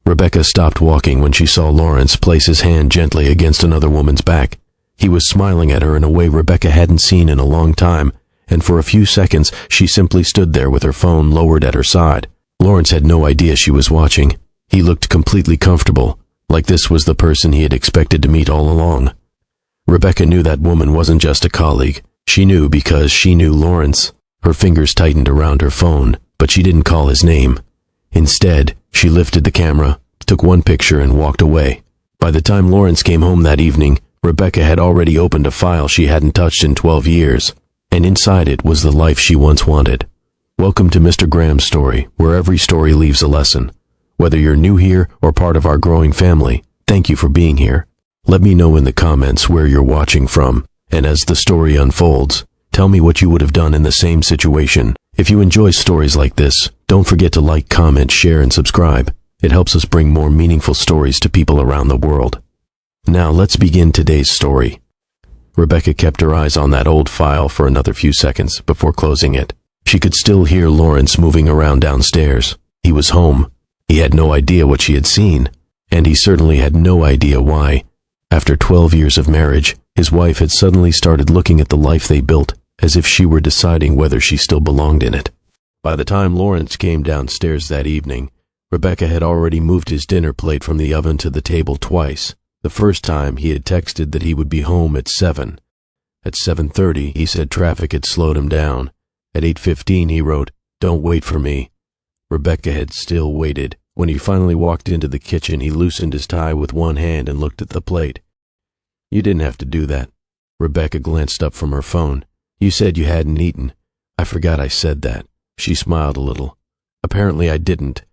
Rebecca stopped walking when she saw Lawrence place his hand gently against another woman's back. He was smiling at her in a way Rebecca hadn't seen in a long time, and for a few seconds she simply stood there with her phone lowered at her side. Lawrence had no idea she was watching. He looked completely comfortable, like this was the person he had expected to meet all along. Rebecca knew that woman wasn't just a colleague. She knew because she knew Lawrence. Her fingers tightened around her phone, but she didn't call his name. Instead, she lifted the camera, took one picture, and walked away. By the time Lawrence came home that evening, Rebecca had already opened a file she hadn't touched in 12 years, and inside it was the life she once wanted. Welcome to Mr. Graham's story, where every story leaves a lesson. Whether you're new here or part of our growing family, thank you for being here. Let me know in the comments where you're watching from, and as the story unfolds, tell me what you would have done in the same situation. If you enjoy stories like this, don't forget to like, comment, share, and subscribe. It helps us bring more meaningful stories to people around the world. Now let's begin today's story. Rebecca kept her eyes on that old file for another few seconds before closing it. She could still hear Lawrence moving around downstairs. He was home. He had no idea what she had seen, and he certainly had no idea why. After 12 years of marriage, his wife had suddenly started looking at the life they built as if she were deciding whether she still belonged in it. By the time Lawrence came downstairs that evening, Rebecca had already moved his dinner plate from the oven to the table twice. The first time he had texted that he would be home at 7. At 7:30, he said traffic had slowed him down. At 8:15, he wrote, "Don't wait for me." Rebecca had still waited. When he finally walked into the kitchen, he loosened his tie with one hand and looked at the plate. "You didn't have to do that." Rebecca glanced up from her phone. "You said you hadn't eaten." "I forgot I said that." She smiled a little. "Apparently I didn't."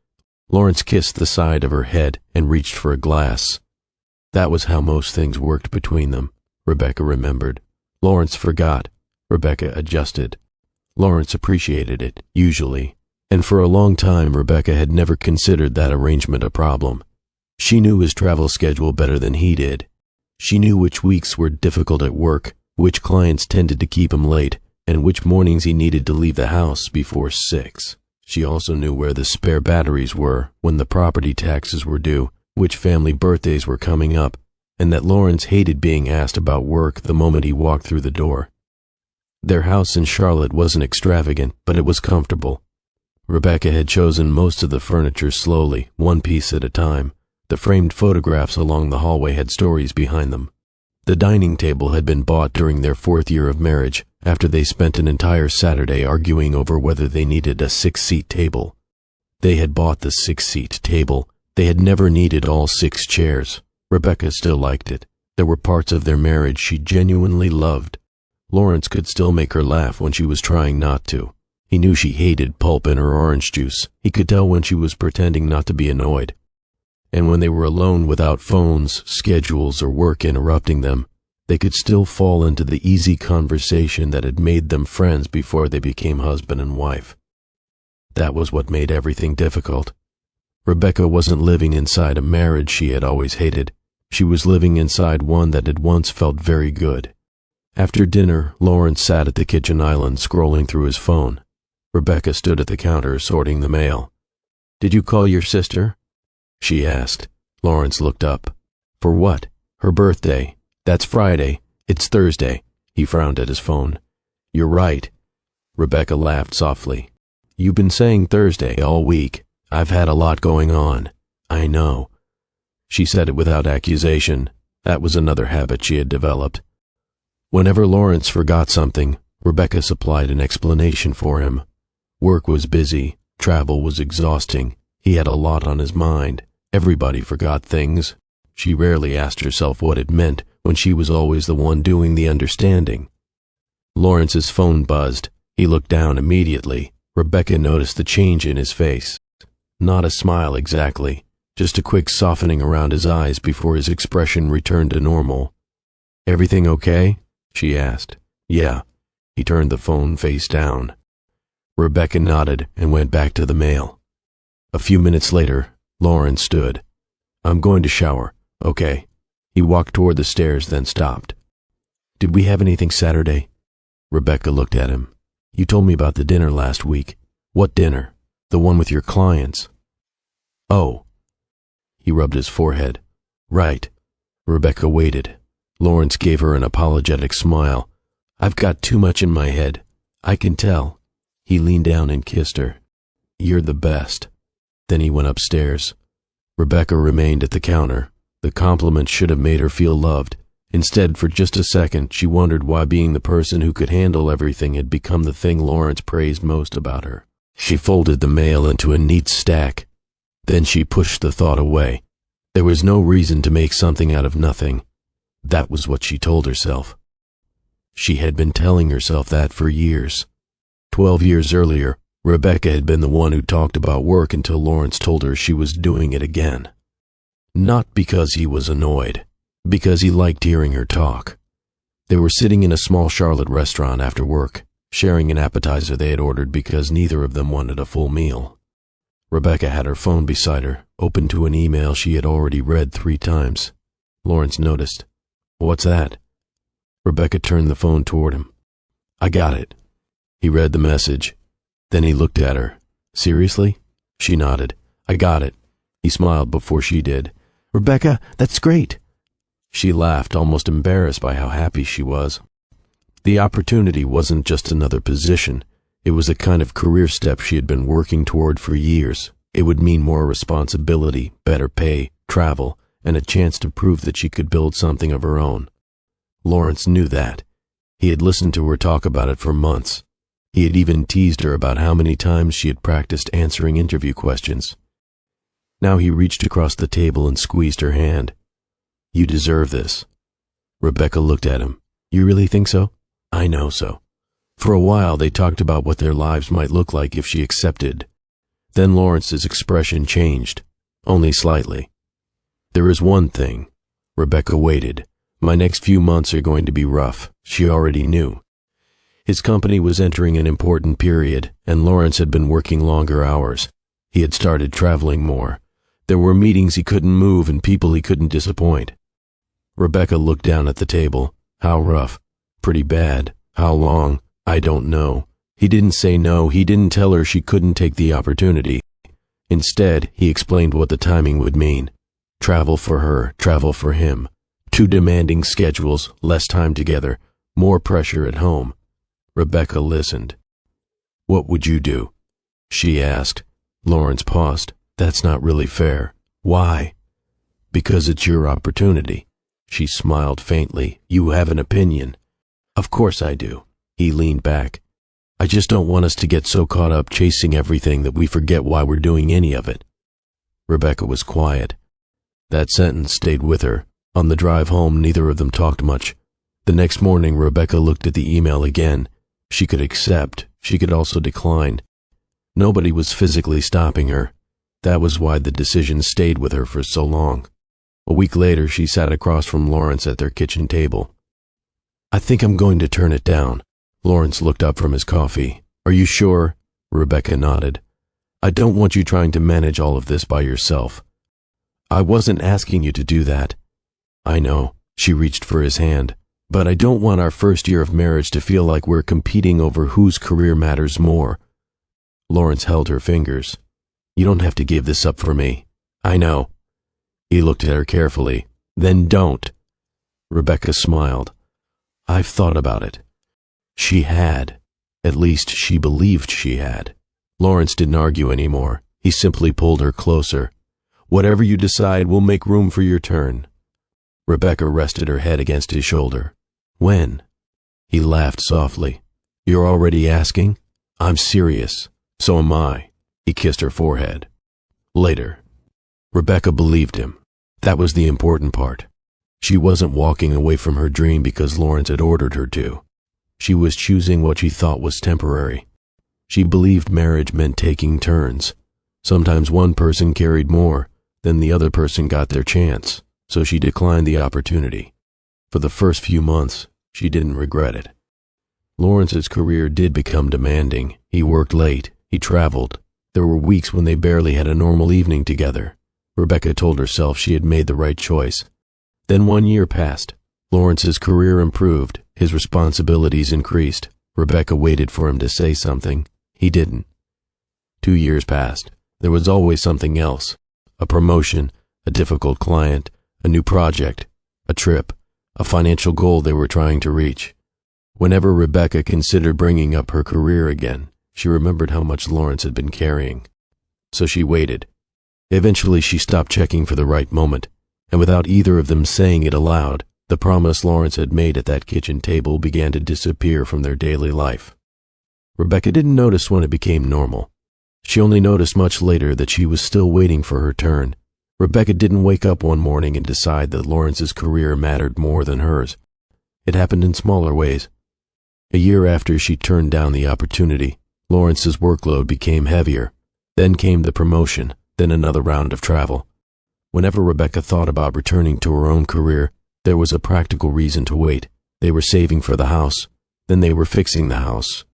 Lawrence kissed the side of her head and reached for a glass. That was how most things worked between them, Rebecca remembered. Lawrence forgot. Rebecca adjusted. Lawrence appreciated it, usually, and for a long time Rebecca had never considered that arrangement a problem. She knew his travel schedule better than he did. She knew which weeks were difficult at work, which clients tended to keep him late, and which mornings he needed to leave the house before 6. She also knew where the spare batteries were when the property taxes were due, which family birthdays were coming up, and that Lawrence hated being asked about work the moment he walked through the door. Their house in Charlotte wasn't extravagant, but it was comfortable. Rebecca had chosen most of the furniture slowly, one piece at a time. The framed photographs along the hallway had stories behind them. The dining table had been bought during their 4th year of marriage, after they spent an entire Saturday arguing over whether they needed a 6-seat table. They had bought the 6-seat table. They had never needed all 6 chairs. Rebecca still liked it. There were parts of their marriage she genuinely loved. Lawrence could still make her laugh when she was trying not to. He knew she hated pulp in her orange juice. He could tell when she was pretending not to be annoyed. And when they were alone without phones, schedules, or work interrupting them, they could still fall into the easy conversation that had made them friends before they became husband and wife. That was what made everything difficult. Rebecca wasn't living inside a marriage she had always hated. She was living inside one that had once felt very good. After dinner, Lawrence sat at the kitchen island scrolling through his phone. Rebecca stood at the counter sorting the mail. "Did you call your sister?" she asked. Lawrence looked up. "For what?" "Her birthday." "That's Friday. It's Thursday." He frowned at his phone. "You're right." Rebecca laughed softly. "You've been saying Thursday all week. I've had a lot going on." "I know." She said it without accusation. That was another habit she had developed. Whenever Lawrence forgot something, Rebecca supplied an explanation for him. Work was busy. Travel was exhausting. He had a lot on his mind. Everybody forgot things. She rarely asked herself what it meant when she was always the one doing the understanding. Lawrence's phone buzzed. He looked down immediately. Rebecca noticed the change in his face. Not a smile exactly, just a quick softening around his eyes before his expression returned to normal. "Everything okay?" she asked. "Yeah." He turned the phone face down. Rebecca nodded and went back to the mail. A few minutes later, Lawrence stood. "I'm going to shower." "Okay." He walked toward the stairs, then stopped. "Did we have anything Saturday?" Rebecca looked at him. "You told me about the dinner last week." "What dinner?" "The one with your clients." "Oh." He rubbed his forehead. Right. Rebecca waited. Lawrence gave her an apologetic smile. I've got too much in my head. I can tell. He leaned down and kissed her. You're the best. Then he went upstairs. Rebecca remained at the counter. The compliment should have made her feel loved. Instead, for just a second, she wondered why being the person who could handle everything had become the thing Lawrence praised most about her. She folded the mail into a neat stack. Then she pushed the thought away. There was no reason to make something out of nothing. That was what she told herself. She had been telling herself that for years. 12 years earlier, Rebecca had been the one who talked about work until Lawrence told her she was doing it again. Not because he was annoyed, because he liked hearing her talk. They were sitting in a small Charlotte restaurant after work, sharing an appetizer they had ordered because neither of them wanted a full meal. Rebecca had her phone beside her, open to an email she had already read 3 times. Lawrence noticed. What's that? Rebecca turned the phone toward him. I got it. He read the message. Then he looked at her. Seriously? She nodded. I got it. He smiled before she did. Rebecca, that's great. She laughed, almost embarrassed by how happy she was. The opportunity wasn't just another position. It was a kind of career step she had been working toward for years. It would mean more responsibility, better pay, travel, and a chance to prove that she could build something of her own. Lawrence knew that. He had listened to her talk about it for months. He had even teased her about how many times she had practiced answering interview questions. Now he reached across the table and squeezed her hand. You deserve this. Rebecca looked at him. You really think so? I know so. For a while they talked about what their lives might look like if she accepted. Then Lawrence's expression changed, only slightly. There is one thing. Rebecca waited. My next few months are going to be rough. She already knew. His company was entering an important period, and Lawrence had been working longer hours. He had started traveling more. There were meetings he couldn't move and people he couldn't disappoint. Rebecca looked down at the table. How rough? Pretty bad. How long? I don't know. He didn't say no. He didn't tell her she couldn't take the opportunity. Instead, he explained what the timing would mean. Travel for her, travel for him. 2 demanding schedules, less time together, more pressure at home. Rebecca listened. What would you do? She asked. Lawrence paused. That's not really fair. Why? Because it's your opportunity. She smiled faintly. You have an opinion. Of course I do. He leaned back. I just don't want us to get so caught up chasing everything that we forget why we're doing any of it. Rebecca was quiet. That sentence stayed with her. On the drive home, neither of them talked much. The next morning, Rebecca looked at the email again. She could accept. She could also decline. Nobody was physically stopping her. That was why the decision stayed with her for so long. A week later, she sat across from Lawrence at their kitchen table. I think I'm going to turn it down. Lawrence looked up from his coffee. Are you sure? Rebecca nodded. I don't want you trying to manage all of this by yourself. I wasn't asking you to do that. I know. She reached for his hand. But I don't want our first year of marriage to feel like we're competing over whose career matters more. Lawrence held her fingers. You don't have to give this up for me. I know. He looked at her carefully. Then don't. Rebecca smiled. I've thought about it. She had. At least she believed she had. Lawrence didn't argue anymore. He simply pulled her closer. Whatever you decide, we'll make room for your turn. Rebecca rested her head against his shoulder. When? He laughed softly. You're already asking? I'm serious. So am I. He kissed her forehead. Later. Rebecca believed him. That was the important part. She wasn't walking away from her dream because Lawrence had ordered her to. She was choosing what she thought was temporary. She believed marriage meant taking turns. Sometimes one person carried more, then the other person got their chance, so she declined the opportunity. For the first few months, she didn't regret it. Lawrence's career did become demanding. He worked late. He traveled. There were weeks when they barely had a normal evening together. Rebecca told herself she had made the right choice. Then 1 year passed. Lawrence's career improved. His responsibilities increased. Rebecca waited for him to say something. He didn't. 2 years passed. There was always something else. A promotion, a difficult client, a new project, a trip, a financial goal they were trying to reach. Whenever Rebecca considered bringing up her career again, she remembered how much Lawrence had been carrying. So she waited. Eventually she stopped checking for the right moment, and without either of them saying it aloud, the promise Lawrence had made at that kitchen table began to disappear from their daily life. Rebecca didn't notice when it became normal. She only noticed much later that she was still waiting for her turn. Rebecca didn't wake up one morning and decide that Lawrence's career mattered more than hers. It happened in smaller ways. A year after she turned down the opportunity, Lawrence's workload became heavier. Then came the promotion, then another round of travel. Whenever Rebecca thought about returning to her own career, there was a practical reason to wait. They were saving for the house. Then they were fixing the house.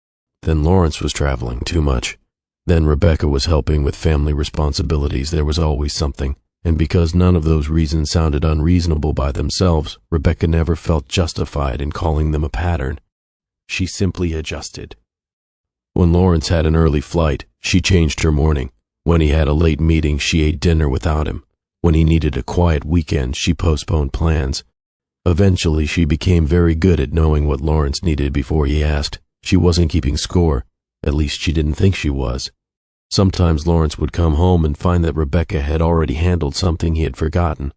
Then Lawrence was traveling too much. Then Rebecca was helping with family responsibilities. There was always something. And because none of those reasons sounded unreasonable by themselves, Rebecca never felt justified in calling them a pattern. She simply adjusted. When Lawrence had an early flight, she changed her morning. When he had a late meeting, she ate dinner without him. When he needed a quiet weekend, she postponed plans. Eventually, she became very good at knowing what Lawrence needed before he asked. She wasn't keeping score. At least she didn't think she was. Sometimes Lawrence would come home and find that Rebecca had already handled something he had forgotten.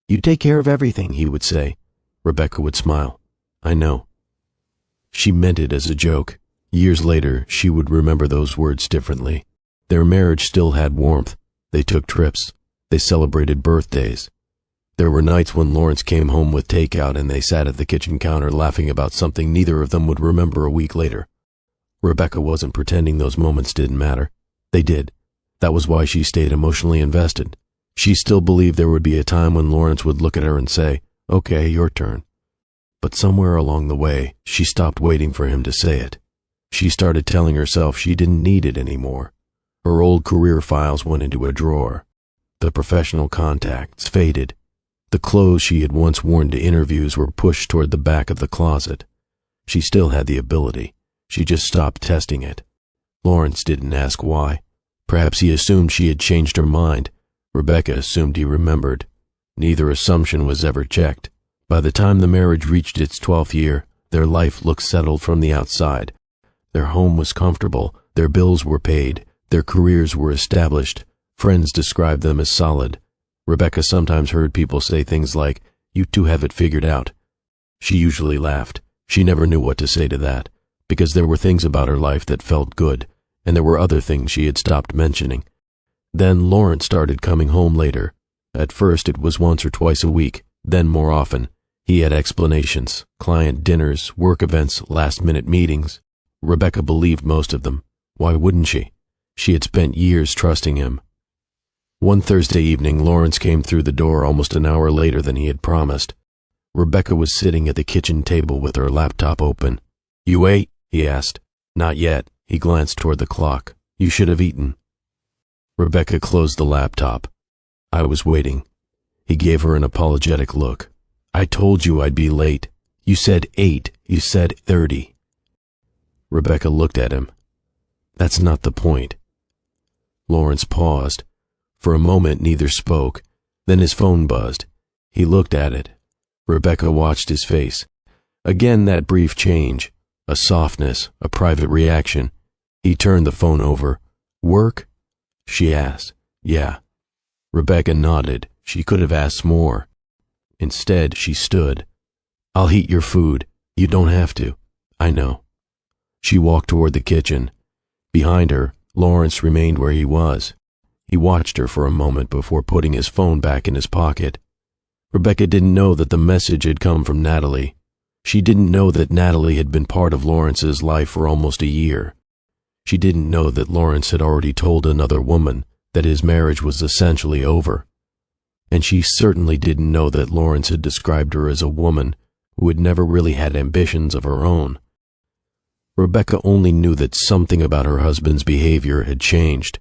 "You take care of everything," he would say. Rebecca would smile. "I know." She meant it as a joke. Years later, she would remember those words differently. Their marriage still had warmth. They took trips. They celebrated birthdays. There were nights when Lawrence came home with takeout and they sat at the kitchen counter laughing about something neither of them would remember a week later. Rebecca wasn't pretending those moments didn't matter. They did. That was why she stayed emotionally invested. She still believed there would be a time when Lawrence would look at her and say, "Okay, your turn." But somewhere along the way, she stopped waiting for him to say it. She started telling herself she didn't need it anymore. Her old career files went into a drawer. The professional contacts faded. The clothes she had once worn to interviews were pushed toward the back of the closet. She still had the ability. She just stopped testing it. Lawrence didn't ask why. Perhaps he assumed she had changed her mind. Rebecca assumed he remembered. Neither assumption was ever checked. By the time the marriage reached its 12th year, their life looked settled from the outside. Their home was comfortable, their bills were paid, their careers were established. Friends described them as solid. Rebecca sometimes heard people say things like, "You two have it figured out." She usually laughed. She never knew what to say to that, because there were things about her life that felt good, and there were other things she had stopped mentioning. Then Lawrence started coming home later. At first it was once or twice a week, then more often. He had explanations, client dinners, work events, last-minute meetings. Rebecca believed most of them. Why wouldn't she? She had spent years trusting him. One Thursday evening, Lawrence came through the door almost an hour later than he had promised. Rebecca was sitting at the kitchen table with her laptop open. "You ate?" he asked. "Not yet." He glanced toward the clock. "You should have eaten." Rebecca closed the laptop. "I was waiting." He gave her an apologetic look. "I told you I'd be late. You said 8. You said 30. Rebecca looked at him. "That's not the point." Lawrence paused. For a moment, neither spoke. Then his phone buzzed. He looked at it. Rebecca watched his face. Again that brief change. A softness, a private reaction. He turned the phone over. "Work?" she asked. "Yeah." Rebecca nodded. She could have asked more. Instead, she stood. "I'll heat your food. You don't have to." "I know." She walked toward the kitchen. Behind her, Lawrence remained where he was. He watched her for a moment before putting his phone back in his pocket. Rebecca didn't know that the message had come from Natalie. She didn't know that Natalie had been part of Lawrence's life for almost a year. She didn't know that Lawrence had already told another woman that his marriage was essentially over. And she certainly didn't know that Lawrence had described her as a woman who had never really had ambitions of her own. Rebecca only knew that something about her husband's behavior had changed.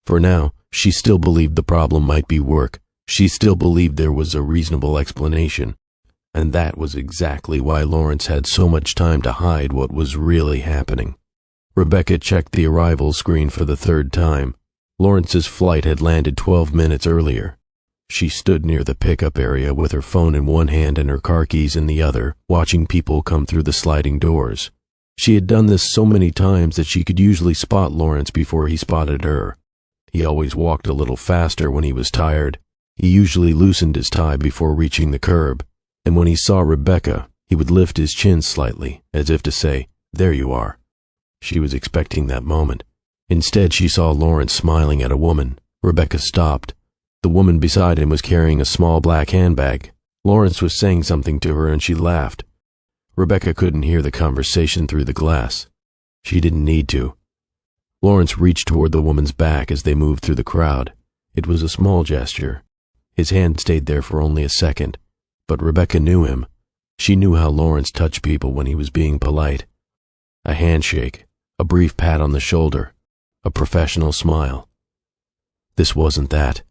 For now, she still believed the problem might be work. She still believed there was a reasonable explanation. And that was exactly why Lawrence had so much time to hide what was really happening. Rebecca checked the arrival screen for the third time. Lawrence's flight had landed 12 minutes earlier. She stood near the pickup area with her phone in one hand and her car keys in the other, watching people come through the sliding doors. She had done this so many times that she could usually spot Lawrence before he spotted her. He always walked a little faster when he was tired. He usually loosened his tie before reaching the curb, and when he saw Rebecca, he would lift his chin slightly, as if to say, "There you are." She was expecting that moment. Instead, she saw Lawrence smiling at a woman. Rebecca stopped. The woman beside him was carrying a small black handbag. Lawrence was saying something to her and she laughed. Rebecca couldn't hear the conversation through the glass. She didn't need to. Lawrence reached toward the woman's back as they moved through the crowd. It was a small gesture. His hand stayed there for only a second, but Rebecca knew him. She knew how Lawrence touched people when he was being polite. A handshake, a brief pat on the shoulder, a professional smile. This wasn't that.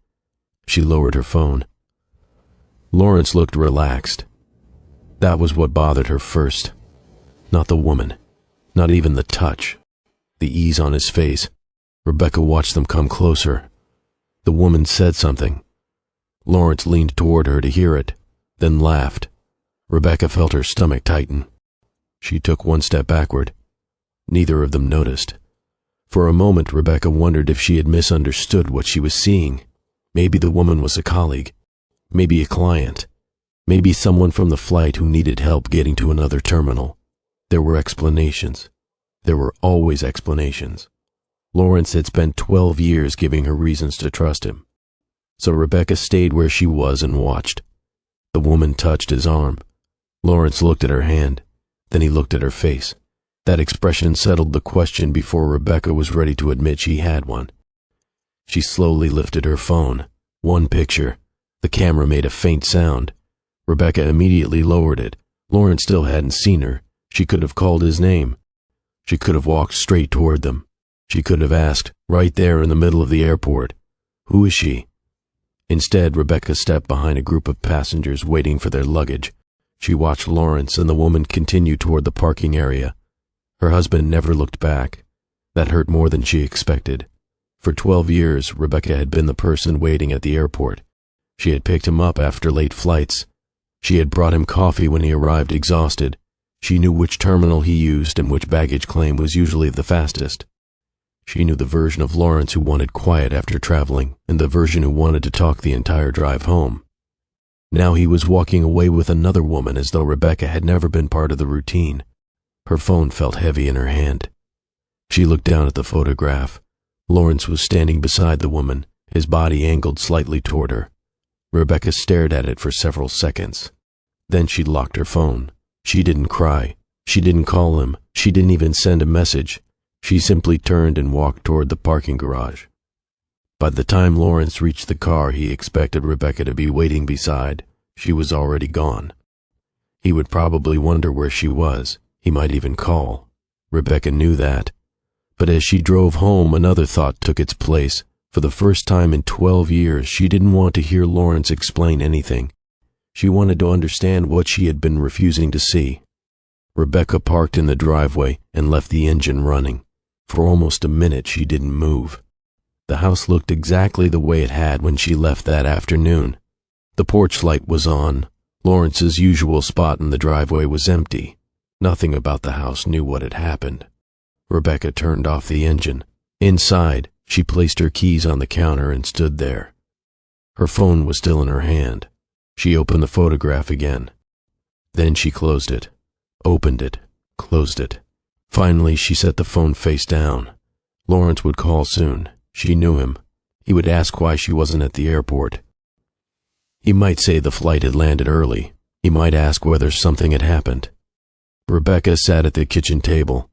She lowered her phone. Lawrence looked relaxed. That was what bothered her first. Not the woman, not even the touch, the ease on his face. Rebecca watched them come closer. The woman said something. Lawrence leaned toward her to hear it, then laughed. Rebecca felt her stomach tighten. She took one step backward. Neither of them noticed. For a moment, Rebecca wondered if she had misunderstood what she was seeing. Maybe the woman was a colleague, maybe a client, maybe someone from the flight who needed help getting to another terminal. There were explanations. There were always explanations. Lawrence had spent 12 years giving her reasons to trust him. So Rebecca stayed where she was and watched. The woman touched his arm. Lawrence looked at her hand. Then he looked at her face. That expression settled the question before Rebecca was ready to admit she had one. She slowly lifted her phone. One picture. The camera made a faint sound. Rebecca immediately lowered it. Lawrence still hadn't seen her. She could have called his name. She could have walked straight toward them. She could have asked, right there in the middle of the airport, "Who is she?" Instead, Rebecca stepped behind a group of passengers waiting for their luggage. She watched Lawrence and the woman continue toward the parking area. Her husband never looked back. That hurt more than she expected. For 12 years, Rebecca had been the person waiting at the airport. She had picked him up after late flights. She had brought him coffee when he arrived exhausted. She knew which terminal he used and which baggage claim was usually the fastest. She knew the version of Lawrence who wanted quiet after traveling and the version who wanted to talk the entire drive home. Now he was walking away with another woman as though Rebecca had never been part of the routine. Her phone felt heavy in her hand. She looked down at the photograph. Lawrence was standing beside the woman, his body angled slightly toward her. Rebecca stared at it for several seconds. Then she locked her phone. She didn't cry. She didn't call him. She didn't even send a message. She simply turned and walked toward the parking garage. By the time Lawrence reached the car he expected Rebecca to be waiting beside, she was already gone. He would probably wonder where she was. He might even call. Rebecca knew that. But as she drove home, another thought took its place. For the first time in 12 years, she didn't want to hear Lawrence explain anything. She wanted to understand what she had been refusing to see. Rebecca parked in the driveway and left the engine running. For almost a minute, she didn't move. The house looked exactly the way it had when she left that afternoon. The porch light was on. Lawrence's usual spot in the driveway was empty. Nothing about the house knew what had happened. Rebecca turned off the engine. Inside, she placed her keys on the counter and stood there. Her phone was still in her hand. She opened the photograph again. Then she closed it, opened it, closed it. Finally, she set the phone face down. Lawrence would call soon. She knew him. He would ask why she wasn't at the airport. He might say the flight had landed early. He might ask whether something had happened. Rebecca sat at the kitchen table.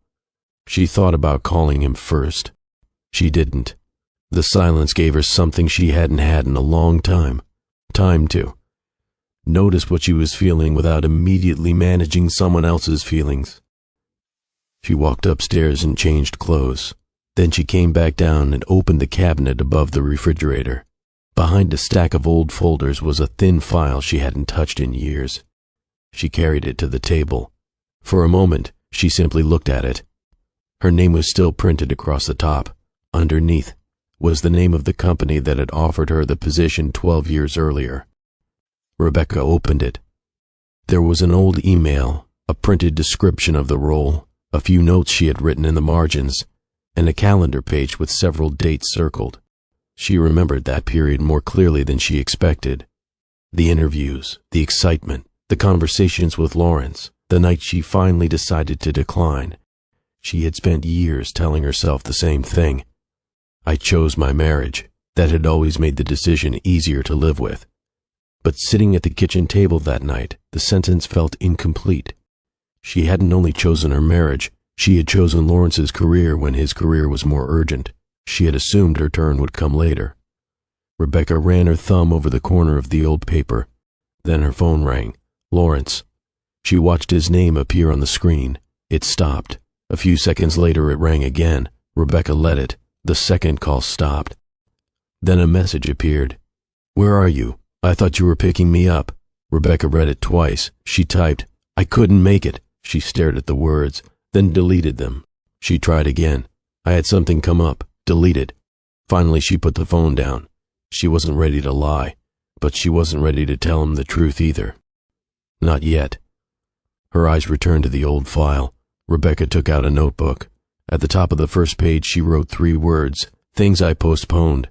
She thought about calling him first. She didn't. The silence gave her something she hadn't had in a long time. Time to notice what she was feeling without immediately managing someone else's feelings. She walked upstairs and changed clothes. Then she came back down and opened the cabinet above the refrigerator. Behind a stack of old folders was a thin file she hadn't touched in years. She carried it to the table. For a moment, she simply looked at it. Her name was still printed across the top. Underneath, was the name of the company that had offered her the position 12 years earlier. Rebecca opened it. There was an old email, a printed description of the role, a few notes she had written in the margins, and a calendar page with several dates circled. She remembered that period more clearly than she expected. The interviews, the excitement, the conversations with Lawrence, the night she finally decided to decline. She had spent years telling herself the same thing. I chose my marriage. That had always made the decision easier to live with. But sitting at the kitchen table that night, the sentence felt incomplete. She hadn't only chosen her marriage, she had chosen Lawrence's career when his career was more urgent. She had assumed her turn would come later. Rebecca ran her thumb over the corner of the old paper. Then her phone rang. Lawrence. She watched his name appear on the screen. It stopped. A few seconds later it rang again. Rebecca let it. The second call stopped. Then a message appeared. Where are you? I thought you were picking me up. Rebecca read it twice. She typed, I couldn't make it. She stared at the words, then deleted them. She tried again. I had something come up. Deleted. Finally, she put the phone down. She wasn't ready to lie, but she wasn't ready to tell him the truth either. Not yet. Her eyes returned to the old file. Rebecca took out a notebook. At the top of the first page, she wrote 3 words, things I postponed.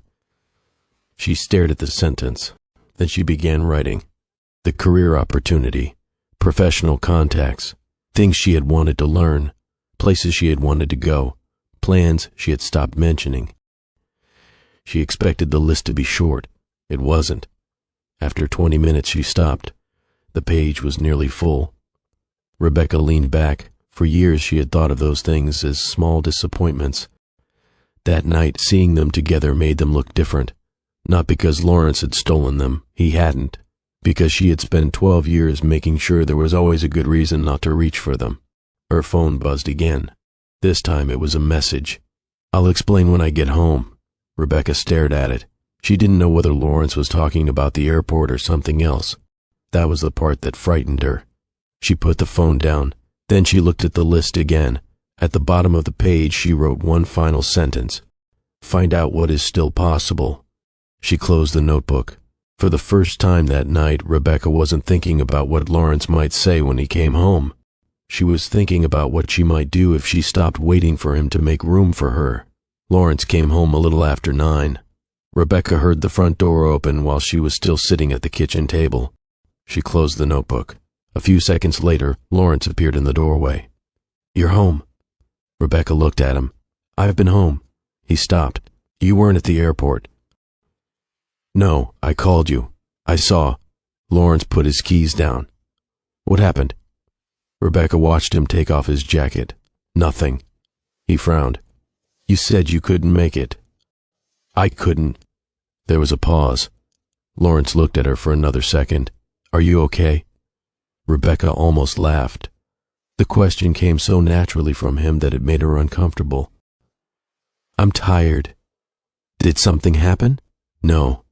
She stared at the sentence. Then she began writing. The career opportunity, professional contacts, things she had wanted to learn, places she had wanted to go, plans she had stopped mentioning. She expected the list to be short. It wasn't. After 20 minutes, she stopped. The page was nearly full. Rebecca leaned back. For years, she had thought of those things as small disappointments. That night, seeing them together made them look different. Not because Lawrence had stolen them. He hadn't. Because she had spent 12 years making sure there was always a good reason not to reach for them. Her phone buzzed again. This time it was a message. I'll explain when I get home. Rebecca stared at it. She didn't know whether Lawrence was talking about the airport or something else. That was the part that frightened her. She put the phone down. Then she looked at the list again. At the bottom of the page, she wrote one final sentence. Find out what is still possible. She closed the notebook. For the first time that night, Rebecca wasn't thinking about what Lawrence might say when he came home. She was thinking about what she might do if she stopped waiting for him to make room for her. Lawrence came home a little after 9. Rebecca heard the front door open while she was still sitting at the kitchen table. She closed the notebook. A few seconds later, Lawrence appeared in the doorway. You're home. Rebecca looked at him. I've been home. He stopped. You weren't at the airport. No, I called you. I saw. Lawrence put his keys down. What happened? Rebecca watched him take off his jacket. Nothing. He frowned. You said you couldn't make it. I couldn't. There was a pause. Lawrence looked at her for another second. Are you okay? Rebecca almost laughed. The question came so naturally from him that it made her uncomfortable. I'm tired. Did something happen? No.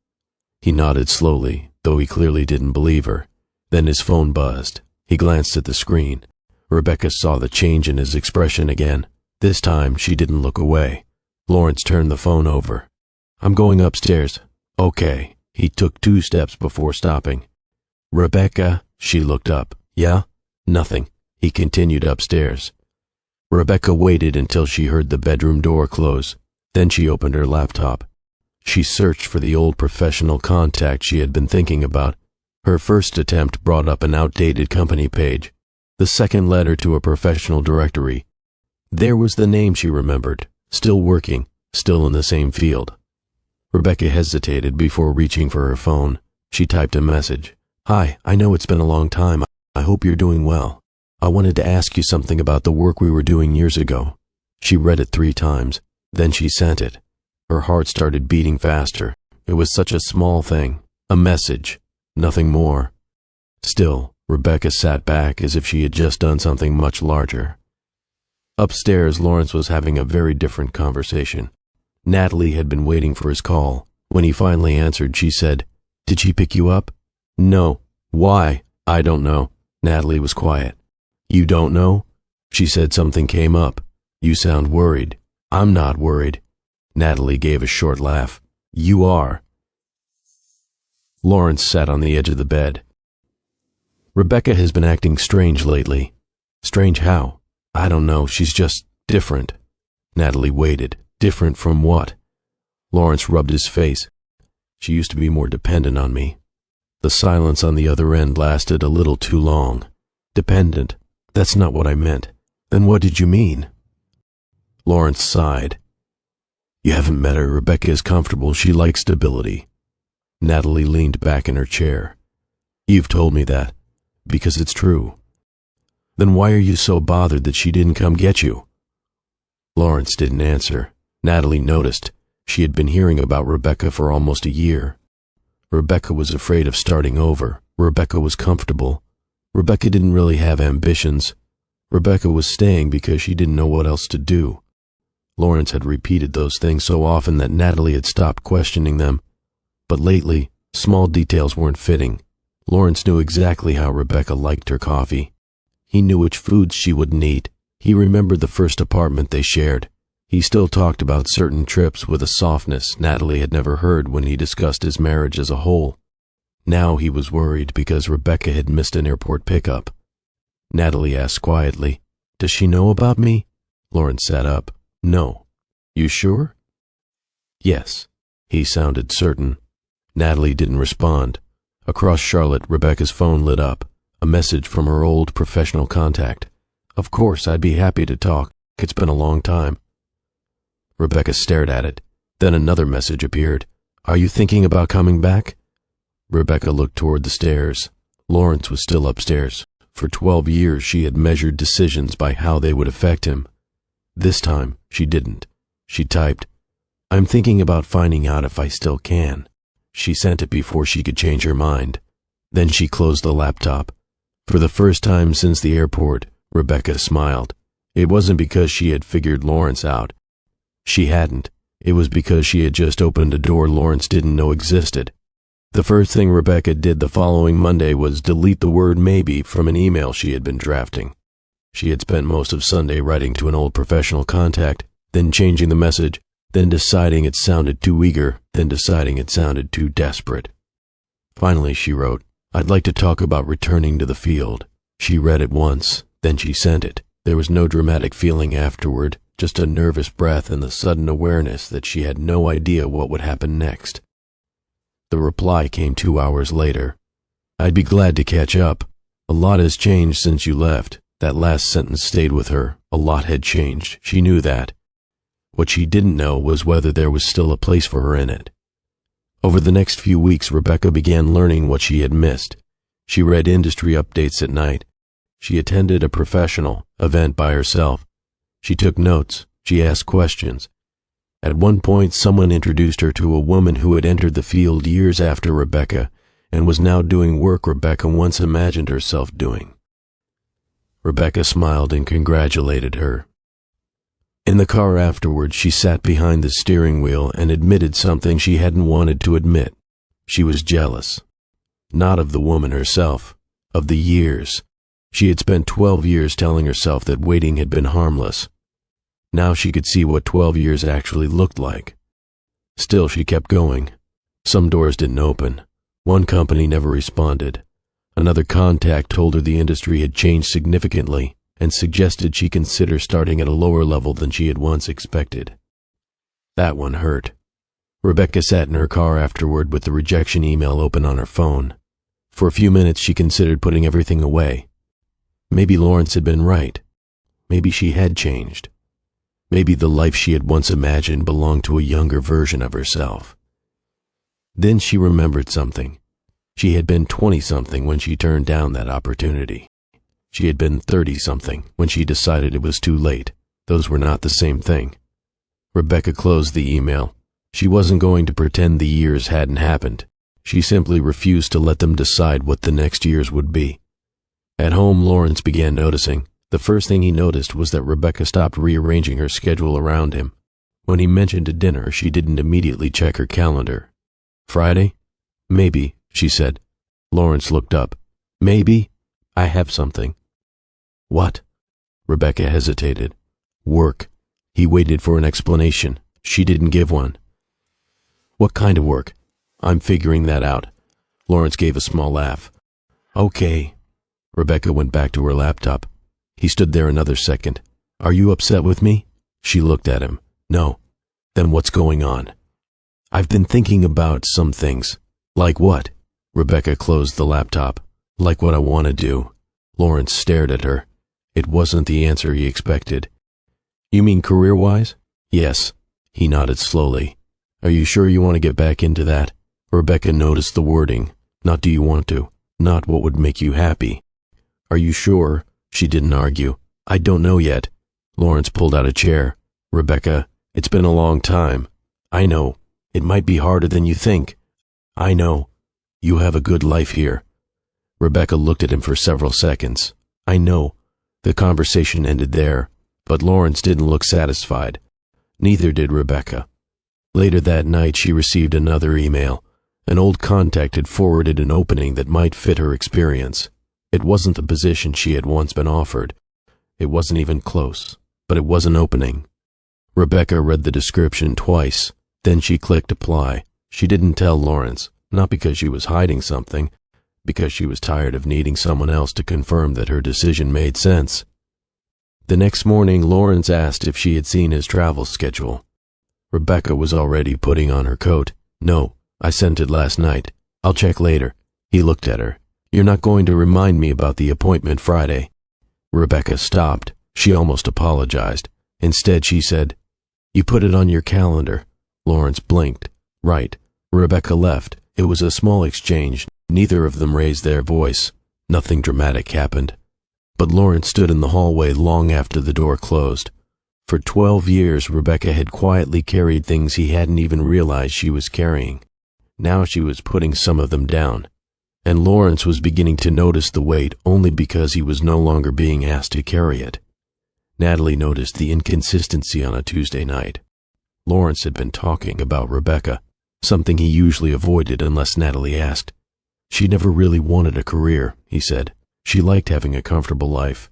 He nodded slowly, though he clearly didn't believe her. Then his phone buzzed. He glanced at the screen. Rebecca saw the change in his expression again. This time, she didn't look away. Lawrence turned the phone over. I'm going upstairs. Okay. He took 2 steps before stopping. Rebecca, she looked up. Yeah? Nothing. He continued upstairs. Rebecca waited until she heard the bedroom door close. Then she opened her laptop. She searched for the old professional contact she had been thinking about. Her first attempt brought up an outdated company page. The second led her to a professional directory. There was the name she remembered. Still working. Still in the same field. Rebecca hesitated before reaching for her phone. She typed a message. Hi, I know it's been a long time. I hope you're doing well. I wanted to ask you something about the work we were doing years ago. She read it 3 times. Then she sent it. Her heart started beating faster. It was such a small thing. A message. Nothing more. Still, Rebecca sat back as if she had just done something much larger. Upstairs, Lawrence was having a very different conversation. Natalie had been waiting for his call. When he finally answered, she said, Did she pick you up? No. Why? I don't know. Natalie was quiet. You don't know? She said something came up. You sound worried. I'm not worried. Natalie gave a short laugh. You are. Lawrence sat on the edge of the bed. Rebecca has been acting strange lately. Strange how? I don't know, she's just different. Natalie waited. Different from what? Lawrence rubbed his face. She used to be more dependent on me. The silence on the other end lasted a little too long. Dependent? That's not what I meant. Then what did you mean? Lawrence sighed. You haven't met her. Rebecca is comfortable. She likes stability. Natalie leaned back in her chair. You've told me that, because it's true. Then why are you so bothered that she didn't come get you? Lawrence didn't answer. Natalie noticed. She had been hearing about Rebecca for almost a year. Rebecca was afraid of starting over. Rebecca was comfortable. Rebecca didn't really have ambitions. Rebecca was staying because she didn't know what else to do. Lawrence had repeated those things so often that Natalie had stopped questioning them. But lately, small details weren't fitting. Lawrence knew exactly how Rebecca liked her coffee. He knew which foods she wouldn't eat. He remembered the first apartment they shared. He still talked about certain trips with a softness Natalie had never heard when he discussed his marriage as a whole. Now he was worried because Rebecca had missed an airport pickup. Natalie asked quietly, Does she know about me? Lawrence sat up. No. You sure? Yes. He sounded certain. Natalie didn't respond. Across Charlotte, Rebecca's phone lit up. A message from her old professional contact. Of course, I'd be happy to talk. It's been a long time. Rebecca stared at it. Then another message appeared. Are you thinking about coming back? Rebecca looked toward the stairs. Lawrence was still upstairs. For 12 years she had measured decisions by how they would affect him. This time, she didn't. She typed, I'm thinking about finding out if I still can. She sent it before she could change her mind. Then she closed the laptop. For the first time since the airport, Rebecca smiled. It wasn't because she had figured Lawrence out. She hadn't. It was because she had just opened a door Lawrence didn't know existed. The first thing Rebecca did the following Monday was delete the word maybe from an email she had been drafting. She had spent most of Sunday writing to an old professional contact, then changing the message, then deciding it sounded too eager, then deciding it sounded too desperate. Finally she wrote, I'd like to talk about returning to the field. She read it once, then she sent it. There was no dramatic feeling afterward, just a nervous breath and the sudden awareness that she had no idea what would happen next. The reply came 2 hours later. I'd be glad to catch up. A lot has changed since you left. That last sentence stayed with her. A lot had changed. She knew that. What she didn't know was whether there was still a place for her in it. Over the next few weeks, Rebecca began learning what she had missed. She read industry updates at night. She attended a professional event by herself. She took notes. She asked questions. At one point, someone introduced her to a woman who had entered the field years after Rebecca and was now doing work Rebecca once imagined herself doing. Rebecca smiled and congratulated her. In the car afterward, she sat behind the steering wheel and admitted something she hadn't wanted to admit. She was jealous. Not of the woman herself, of the years. She had spent 12 years telling herself that waiting had been harmless. Now she could see what 12 years actually looked like. Still, she kept going. Some doors didn't open. One company never responded. Another contact told her the industry had changed significantly and suggested she consider starting at a lower level than she had once expected. That one hurt. Rebecca sat in her car afterward with the rejection email open on her phone. For a few minutes she considered putting everything away. Maybe Lawrence had been right. Maybe she had changed. Maybe the life she had once imagined belonged to a younger version of herself. Then she remembered something. She had been 20-something when she turned down that opportunity. She had been 30-something when she decided it was too late. Those were not the same thing. Rebecca closed the email. She wasn't going to pretend the years hadn't happened. She simply refused to let them decide what the next years would be. At home, Lawrence began noticing. The first thing he noticed was that Rebecca stopped rearranging her schedule around him. When he mentioned a dinner, she didn't immediately check her calendar. Friday? Maybe, she said. Lawrence looked up. Maybe? I have something. What? Rebecca hesitated. Work. He waited for an explanation. She didn't give one. What kind of work? I'm figuring that out. Lawrence gave a small laugh. Okay. Rebecca went back to her laptop. He stood there another second. Are you upset with me? She looked at him. No. Then what's going on? I've been thinking about some things. Like what? Rebecca closed the laptop. Like what I want to do. Lawrence stared at her. It wasn't the answer he expected. You mean career-wise? Yes. He nodded slowly. Are you sure you want to get back into that? Rebecca noticed the wording. Not do you want to. Not what would make you happy. Are you sure? She didn't argue. I don't know yet. Lawrence pulled out a chair. Rebecca, it's been a long time. I know. It might be harder than you think. I know. You have a good life here. Rebecca looked at him for several seconds. I know. The conversation ended there, but Lawrence didn't look satisfied. Neither did Rebecca. Later that night, she received another email. An old contact had forwarded an opening that might fit her experience. It wasn't the position she had once been offered. It wasn't even close, but it was an opening. Rebecca read the description twice. Then she clicked apply. She didn't tell Lawrence, not because she was hiding something, because she was tired of needing someone else to confirm that her decision made sense. The next morning, Lawrence asked if she had seen his travel schedule. Rebecca was already putting on her coat. No, I sent it last night. I'll check later. He looked at her. You're not going to remind me about the appointment Friday. Rebecca stopped. She almost apologized. Instead, she said, You put it on your calendar. Lawrence blinked. Right. Rebecca left. It was a small exchange. Neither of them raised their voice. Nothing dramatic happened. But Lawrence stood in the hallway long after the door closed. For 12 years, Rebecca had quietly carried things he hadn't even realized she was carrying. Now she was putting some of them down. And Lawrence was beginning to notice the weight only because he was no longer being asked to carry it. Natalie noticed the inconsistency on a Tuesday night. Lawrence had been talking about Rebecca, something he usually avoided unless Natalie asked. She never really wanted a career, he said. She liked having a comfortable life.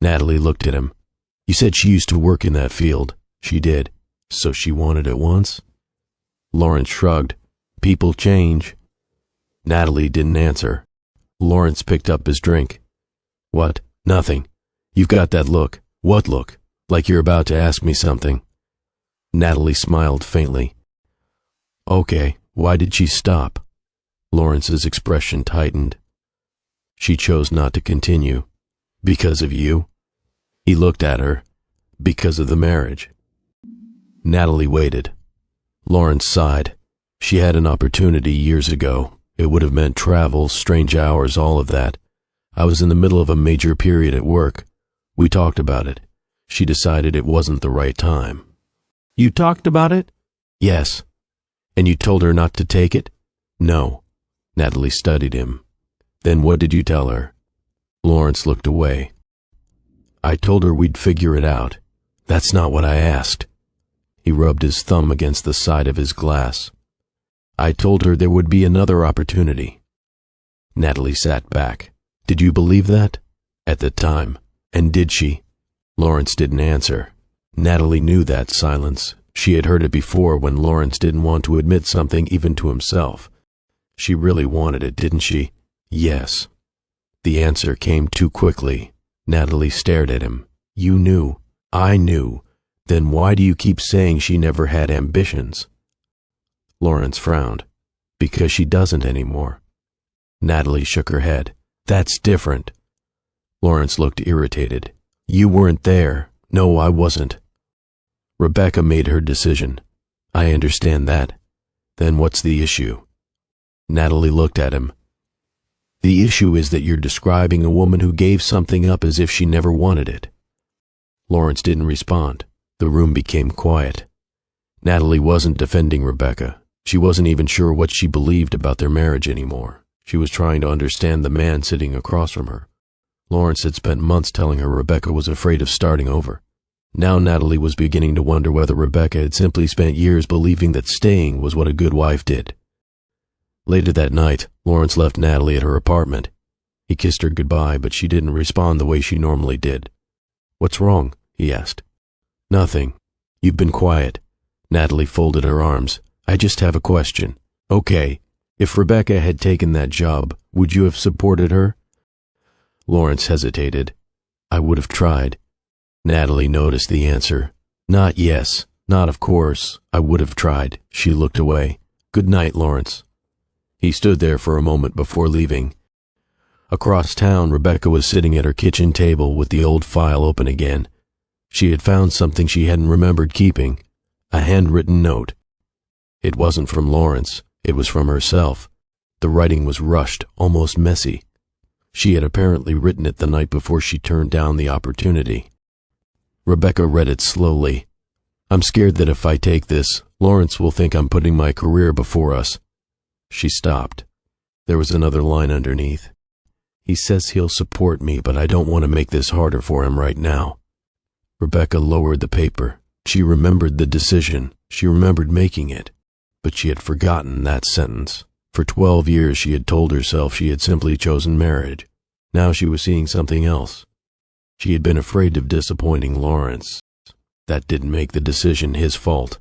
Natalie looked at him. You said she used to work in that field. She did. So she wanted it once? Lawrence shrugged. People change. Natalie didn't answer. Lawrence picked up his drink. What? Nothing. You've got that look. What look? Like you're about to ask me something. Natalie smiled faintly. Okay, why did she stop? Lawrence's expression tightened. She chose not to continue. Because of you? He looked at her. Because of the marriage. Natalie waited. Lawrence sighed. She had an opportunity years ago. It would have meant travel, strange hours, all of that. I was in the middle of a major period at work. We talked about it. She decided it wasn't the right time. You talked about it? Yes. And you told her not to take it? No. Natalie studied him. Then what did you tell her? Lawrence looked away. I told her we'd figure it out. That's not what I asked. He rubbed his thumb against the side of his glass. I told her there would be another opportunity. Natalie sat back. Did you believe that? At the time. And did she? Lawrence didn't answer. Natalie knew that silence. She had heard it before when Lawrence didn't want to admit something even to himself. She really wanted it, didn't she? Yes. The answer came too quickly. Natalie stared at him. You knew. I knew. Then why do you keep saying she never had ambitions? Lawrence frowned. Because she doesn't anymore. Natalie shook her head. That's different. Lawrence looked irritated. You weren't there. No, I wasn't. Rebecca made her decision. I understand that. Then what's the issue? Natalie looked at him. The issue is that you're describing a woman who gave something up as if she never wanted it. Lawrence didn't respond. The room became quiet. Natalie wasn't defending Rebecca. She wasn't even sure what she believed about their marriage anymore. She was trying to understand the man sitting across from her. Lawrence had spent months telling her Rebecca was afraid of starting over. Now Natalie was beginning to wonder whether Rebecca had simply spent years believing that staying was what a good wife did. Later that night, Lawrence left Natalie at her apartment. He kissed her goodbye, but she didn't respond the way she normally did. What's wrong? He asked. Nothing. You've been quiet. Natalie folded her arms. I just have a question. Okay, if Rebecca had taken that job, would you have supported her? Lawrence hesitated. I would have tried. Natalie noticed the answer. Not yes, not of course, I would have tried. She looked away. Good night, Lawrence. He stood there for a moment before leaving. Across town, Rebecca was sitting at her kitchen table with the old file open again. She had found something she hadn't remembered keeping, a handwritten note. It wasn't from Lawrence, it was from herself. The writing was rushed, almost messy. She had apparently written it the night before she turned down the opportunity. Rebecca read it slowly. I'm scared that if I take this, Lawrence will think I'm putting my career before us. She stopped. There was another line underneath. He says he'll support me, but I don't want to make this harder for him right now. Rebecca lowered the paper. She remembered the decision. She remembered making it. But she had forgotten that sentence. For 12 years she had told herself she had simply chosen marriage. Now she was seeing something else. She had been afraid of disappointing Lawrence. That didn't make the decision his fault,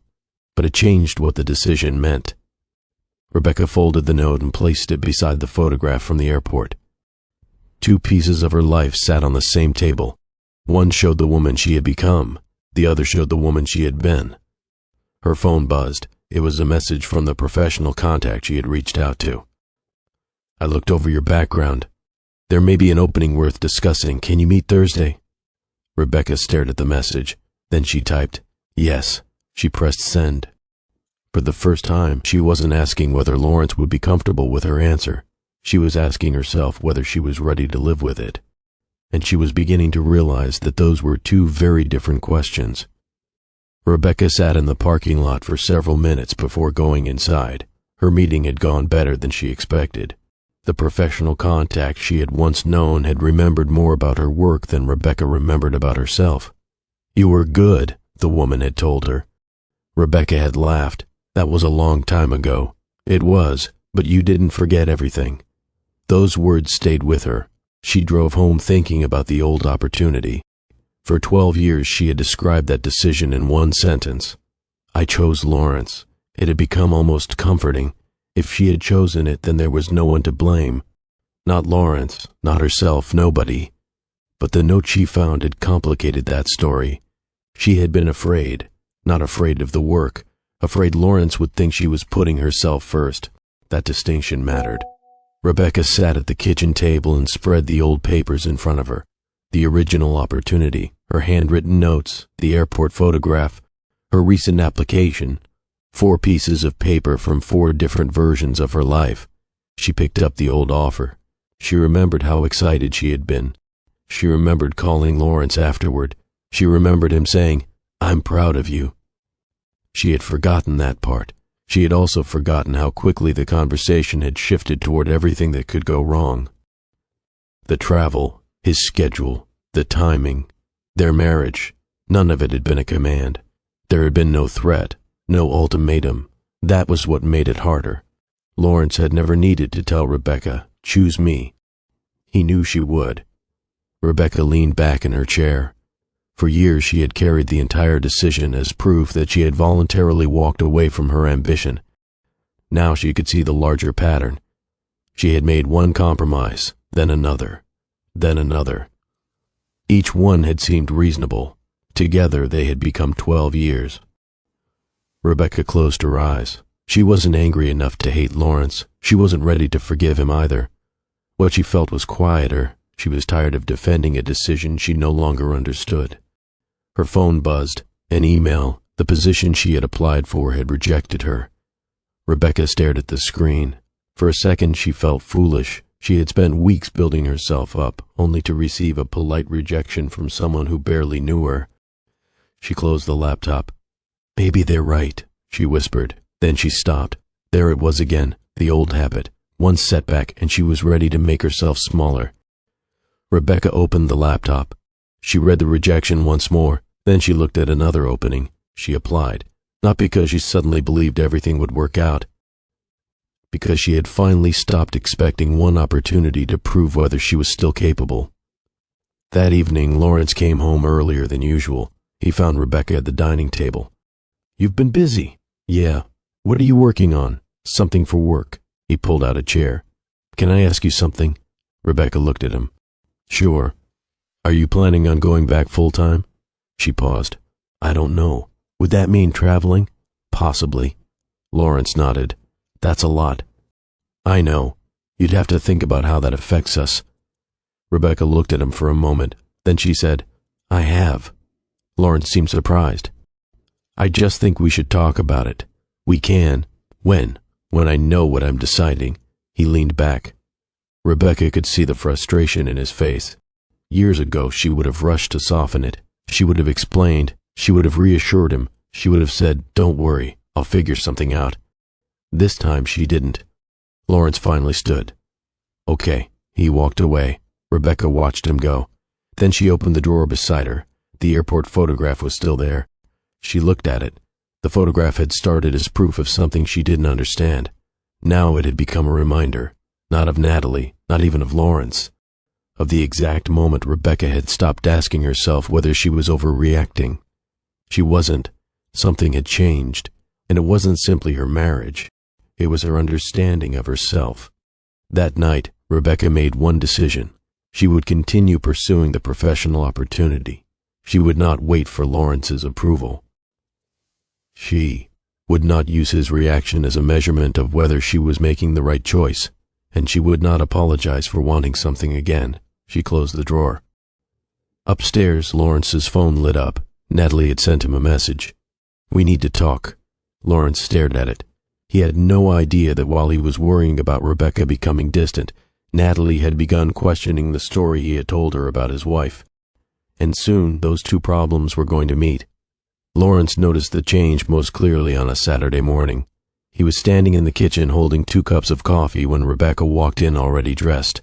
but it changed what the decision meant. Rebecca folded the note and placed it beside the photograph from the airport. Two pieces of her life sat on the same table. One showed the woman she had become. The other showed the woman she had been. Her phone buzzed. It was a message from the professional contact she had reached out to. I looked over your background. There may be an opening worth discussing. Can you meet Thursday? Rebecca stared at the message. Then she typed, yes. She pressed send. For the first time, she wasn't asking whether Lawrence would be comfortable with her answer. She was asking herself whether she was ready to live with it. And she was beginning to realize that those were two very different questions. Rebecca sat in the parking lot for several minutes before going inside. Her meeting had gone better than she expected. The professional contact she had once known had remembered more about her work than Rebecca remembered about herself. You were good, the woman had told her. Rebecca had laughed. That was a long time ago. It was, but you didn't forget everything. Those words stayed with her. She drove home thinking about the old opportunity. For 12 years she had described that decision in one sentence. I chose Lawrence. It had become almost comforting. If she had chosen it, then there was no one to blame. Not Lawrence, not herself, nobody. But the note she found had complicated that story. She had been afraid, not afraid of the work, afraid Lawrence would think she was putting herself first. That distinction mattered. Rebecca sat at the kitchen table and spread the old papers in front of her. The original opportunity, her handwritten notes, the airport photograph, her recent application, 4 pieces of paper from 4 different versions of her life. She picked up the old offer. She remembered how excited she had been. She remembered calling Lawrence afterward. She remembered him saying, I'm proud of you. She had forgotten that part. She had also forgotten how quickly the conversation had shifted toward everything that could go wrong. The travel, his schedule, the timing, their marriage, none of it had been a command. There had been no threat, no ultimatum. That was what made it harder. Lawrence had never needed to tell Rebecca, choose me. He knew she would. Rebecca leaned back in her chair. For years she had carried the entire decision as proof that she had voluntarily walked away from her ambition. Now she could see the larger pattern. She had made one compromise, then another, then another. Each one had seemed reasonable. Together they had become 12 years. Rebecca closed her eyes. She wasn't angry enough to hate Lawrence. She wasn't ready to forgive him either. What she felt was quieter. She was tired of defending a decision she no longer understood. Her phone buzzed. An email. The position she had applied for had rejected her. Rebecca stared at the screen. For a second she felt foolish. She had spent weeks building herself up, only to receive a polite rejection from someone who barely knew her. She closed the laptop. Maybe they're right, she whispered. Then she stopped. There it was again, the old habit. One setback and she was ready to make herself smaller. Rebecca opened the laptop. She read the rejection once more. Then she looked at another opening. She applied, not because she suddenly believed everything would work out, because she had finally stopped expecting one opportunity to prove whether she was still capable. That evening, Lawrence came home earlier than usual. He found Rebecca at the dining table. You've been busy. Yeah. What are you working on? Something for work. He pulled out a chair. Can I ask you something? Rebecca looked at him. Sure. Are you planning on going back full-time? She paused. I don't know. Would that mean traveling? Possibly. Lawrence nodded. That's a lot. I know. You'd have to think about how that affects us. Rebecca looked at him for a moment. Then she said, I have. Lawrence seemed surprised. I just think we should talk about it. We can. When? When I know what I'm deciding. He leaned back. Rebecca could see the frustration in his face. Years ago, she would have rushed to soften it. She would have explained. She would have reassured him. She would have said, don't worry, I'll figure something out. This time she didn't. Lawrence finally stood. Okay. He walked away. Rebecca watched him go. Then she opened the drawer beside her. The airport photograph was still there. She looked at it. The photograph had started as proof of something she didn't understand. Now it had become a reminder, not of Natalie, not even of Lawrence, of the exact moment Rebecca had stopped asking herself whether she was overreacting. She wasn't. Something had changed, and it wasn't simply her marriage. It was her understanding of herself. That night, Rebecca made one decision. She would continue pursuing the professional opportunity. She would not wait for Lawrence's approval. She would not use his reaction as a measurement of whether she was making the right choice, and she would not apologize for wanting something again. She closed the drawer. Upstairs, Lawrence's phone lit up. Natalie had sent him a message. We need to talk. Lawrence stared at it. He had no idea that while he was worrying about Rebecca becoming distant, Natalie had begun questioning the story he had told her about his wife. And soon those two problems were going to meet. Lawrence noticed the change most clearly on a Saturday morning. He was standing in the kitchen holding 2 cups of coffee when Rebecca walked in already dressed.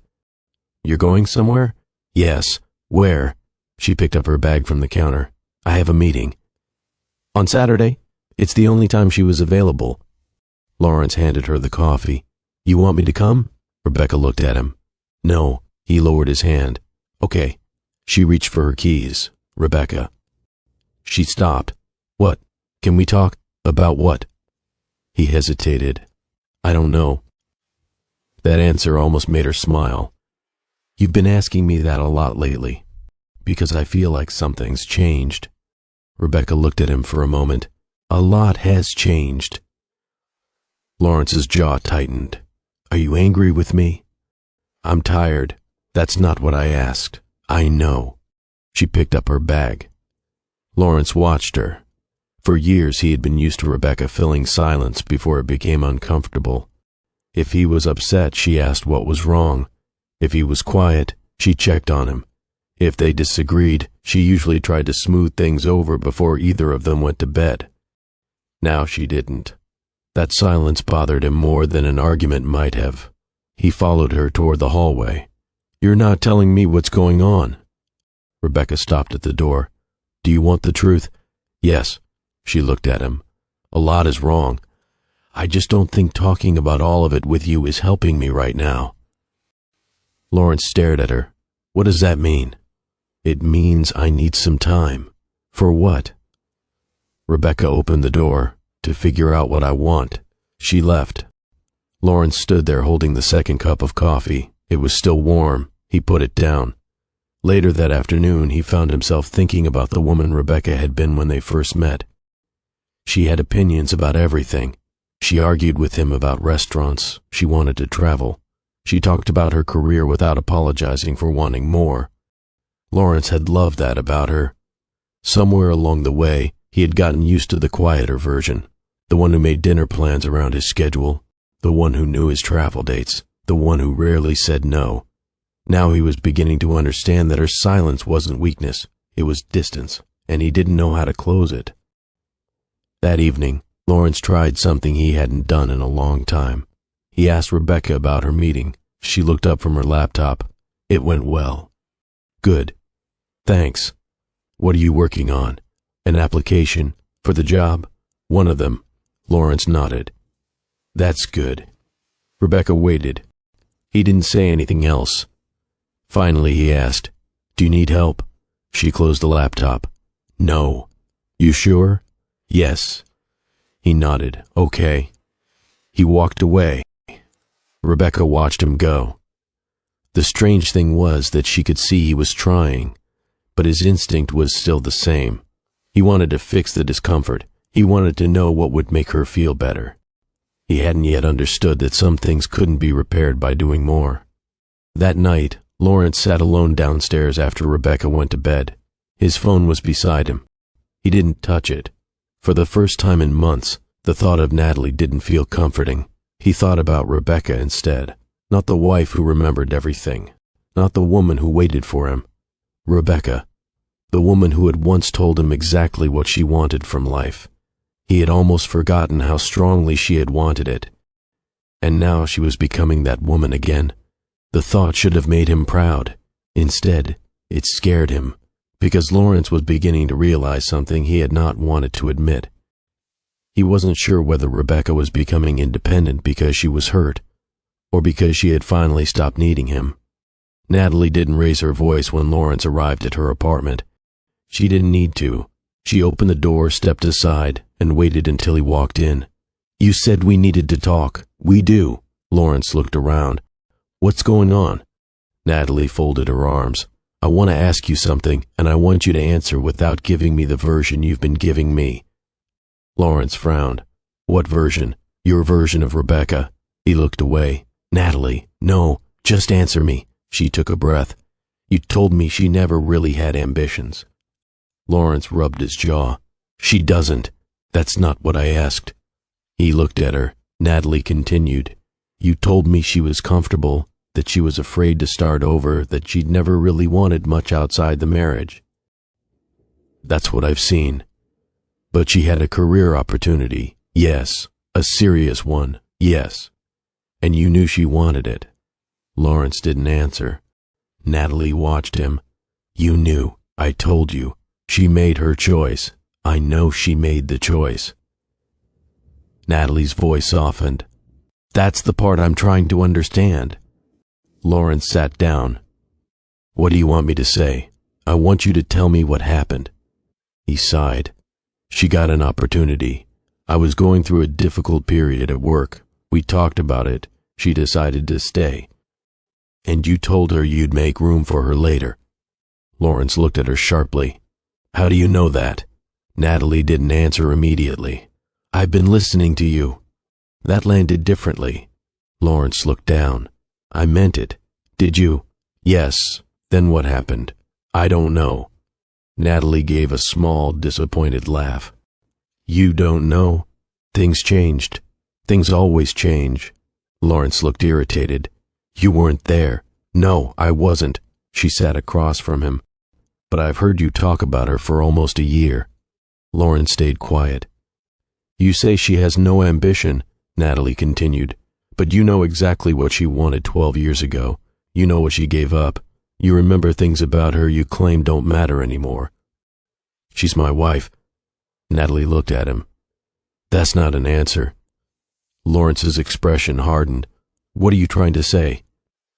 You're going somewhere? Yes. Where? She picked up her bag from the counter. I have a meeting. On Saturday? It's the only time she was available. Lawrence handed her the coffee. You want me to come? Rebecca looked at him. No. He lowered his hand. Okay. She reached for her keys. Rebecca. She stopped. What? Can we talk? About what? He hesitated. I don't know. That answer almost made her smile. You've been asking me that a lot lately, because I feel like something's changed. Rebecca looked at him for a moment. A lot has changed. Lawrence's jaw tightened. Are you angry with me? I'm tired. That's not what I asked. I know. She picked up her bag. Lawrence watched her. For years he had been used to Rebecca filling silence before it became uncomfortable. If he was upset, she asked what was wrong. If he was quiet, she checked on him. If they disagreed, she usually tried to smooth things over before either of them went to bed. Now she didn't. That silence bothered him more than an argument might have. He followed her toward the hallway. You're not telling me what's going on. Rebecca stopped at the door. Do you want the truth? Yes. She looked at him. A lot is wrong. I just don't think talking about all of it with you is helping me right now. Lawrence stared at her. What does that mean? It means I need some time. For what? Rebecca opened the door. To figure out what I want. She left. Lawrence stood there holding the second cup of coffee. It was still warm. He put it down. Later that afternoon, he found himself thinking about the woman Rebecca had been when they first met. She had opinions about everything. She argued with him about restaurants. She wanted to travel. She talked about her career without apologizing for wanting more. Lawrence had loved that about her. Somewhere along the way, he had gotten used to the quieter version, the one who made dinner plans around his schedule, the one who knew his travel dates, the one who rarely said no. Now he was beginning to understand that her silence wasn't weakness, it was distance, and he didn't know how to close it. That evening, Lawrence tried something he hadn't done in a long time. He asked Rebecca about her meeting. She looked up from her laptop. It went well. Good. Thanks. What are you working on? An application for the job? One of them. Lawrence nodded. That's good. Rebecca waited. He didn't say anything else. Finally, he asked, Do you need help? She closed the laptop. No. You sure? Yes. He nodded. Okay. He walked away. Rebecca watched him go. The strange thing was that she could see he was trying, but his instinct was still the same. He wanted to fix the discomfort. He wanted to know what would make her feel better. He hadn't yet understood that some things couldn't be repaired by doing more. That night, Lawrence sat alone downstairs after Rebecca went to bed. His phone was beside him. He didn't touch it. For the first time in months, the thought of Natalie didn't feel comforting. He thought about Rebecca instead. Not the wife who remembered everything. Not the woman who waited for him. Rebecca. The woman who had once told him exactly what she wanted from life. He had almost forgotten how strongly she had wanted it. And now she was becoming that woman again. The thought should have made him proud. Instead, it scared him, because Lawrence was beginning to realize something he had not wanted to admit. He wasn't sure whether Rebecca was becoming independent because she was hurt, or because she had finally stopped needing him. Natalie didn't raise her voice when Lawrence arrived at her apartment. She didn't need to. She opened the door, stepped aside, and waited until he walked in. You said we needed to talk. We do. Lawrence looked around. What's going on? Natalie folded her arms. I want to ask you something, and I want you to answer without giving me the version you've been giving me. Lawrence frowned. What version? Your version of Rebecca. He looked away. Natalie, no, just answer me. She took a breath. You told me she never really had ambitions. Lawrence rubbed his jaw. She doesn't. That's not what I asked. He looked at her. Natalie continued. You told me she was comfortable, that she was afraid to start over, that she'd never really wanted much outside the marriage. That's what I've seen. But she had a career opportunity, yes. A serious one, yes. And you knew she wanted it. Lawrence didn't answer. Natalie watched him. You knew. I told you. She made her choice. I know she made the choice. Natalie's voice softened. That's the part I'm trying to understand. Lawrence sat down. What do you want me to say? I want you to tell me what happened. He sighed. She got an opportunity. I was going through a difficult period at work. We talked about it. She decided to stay. And you told her you'd make room for her later. Lawrence looked at her sharply. How do you know that? Natalie didn't answer immediately. I've been listening to you. That landed differently. Lawrence looked down. I meant it. Did you? Yes. Then what happened? I don't know. Natalie gave a small, disappointed laugh. You don't know? Things changed. Things always change. Lawrence looked irritated. You weren't there. No, I wasn't. She sat across from him. But I've heard you talk about her for almost a year. Lawrence stayed quiet. You say she has no ambition, Natalie continued. But you know exactly what she wanted 12 years ago. You know what she gave up. You remember things about her you claim don't matter anymore. She's my wife. Natalie looked at him. That's not an answer. Lawrence's expression hardened. What are you trying to say?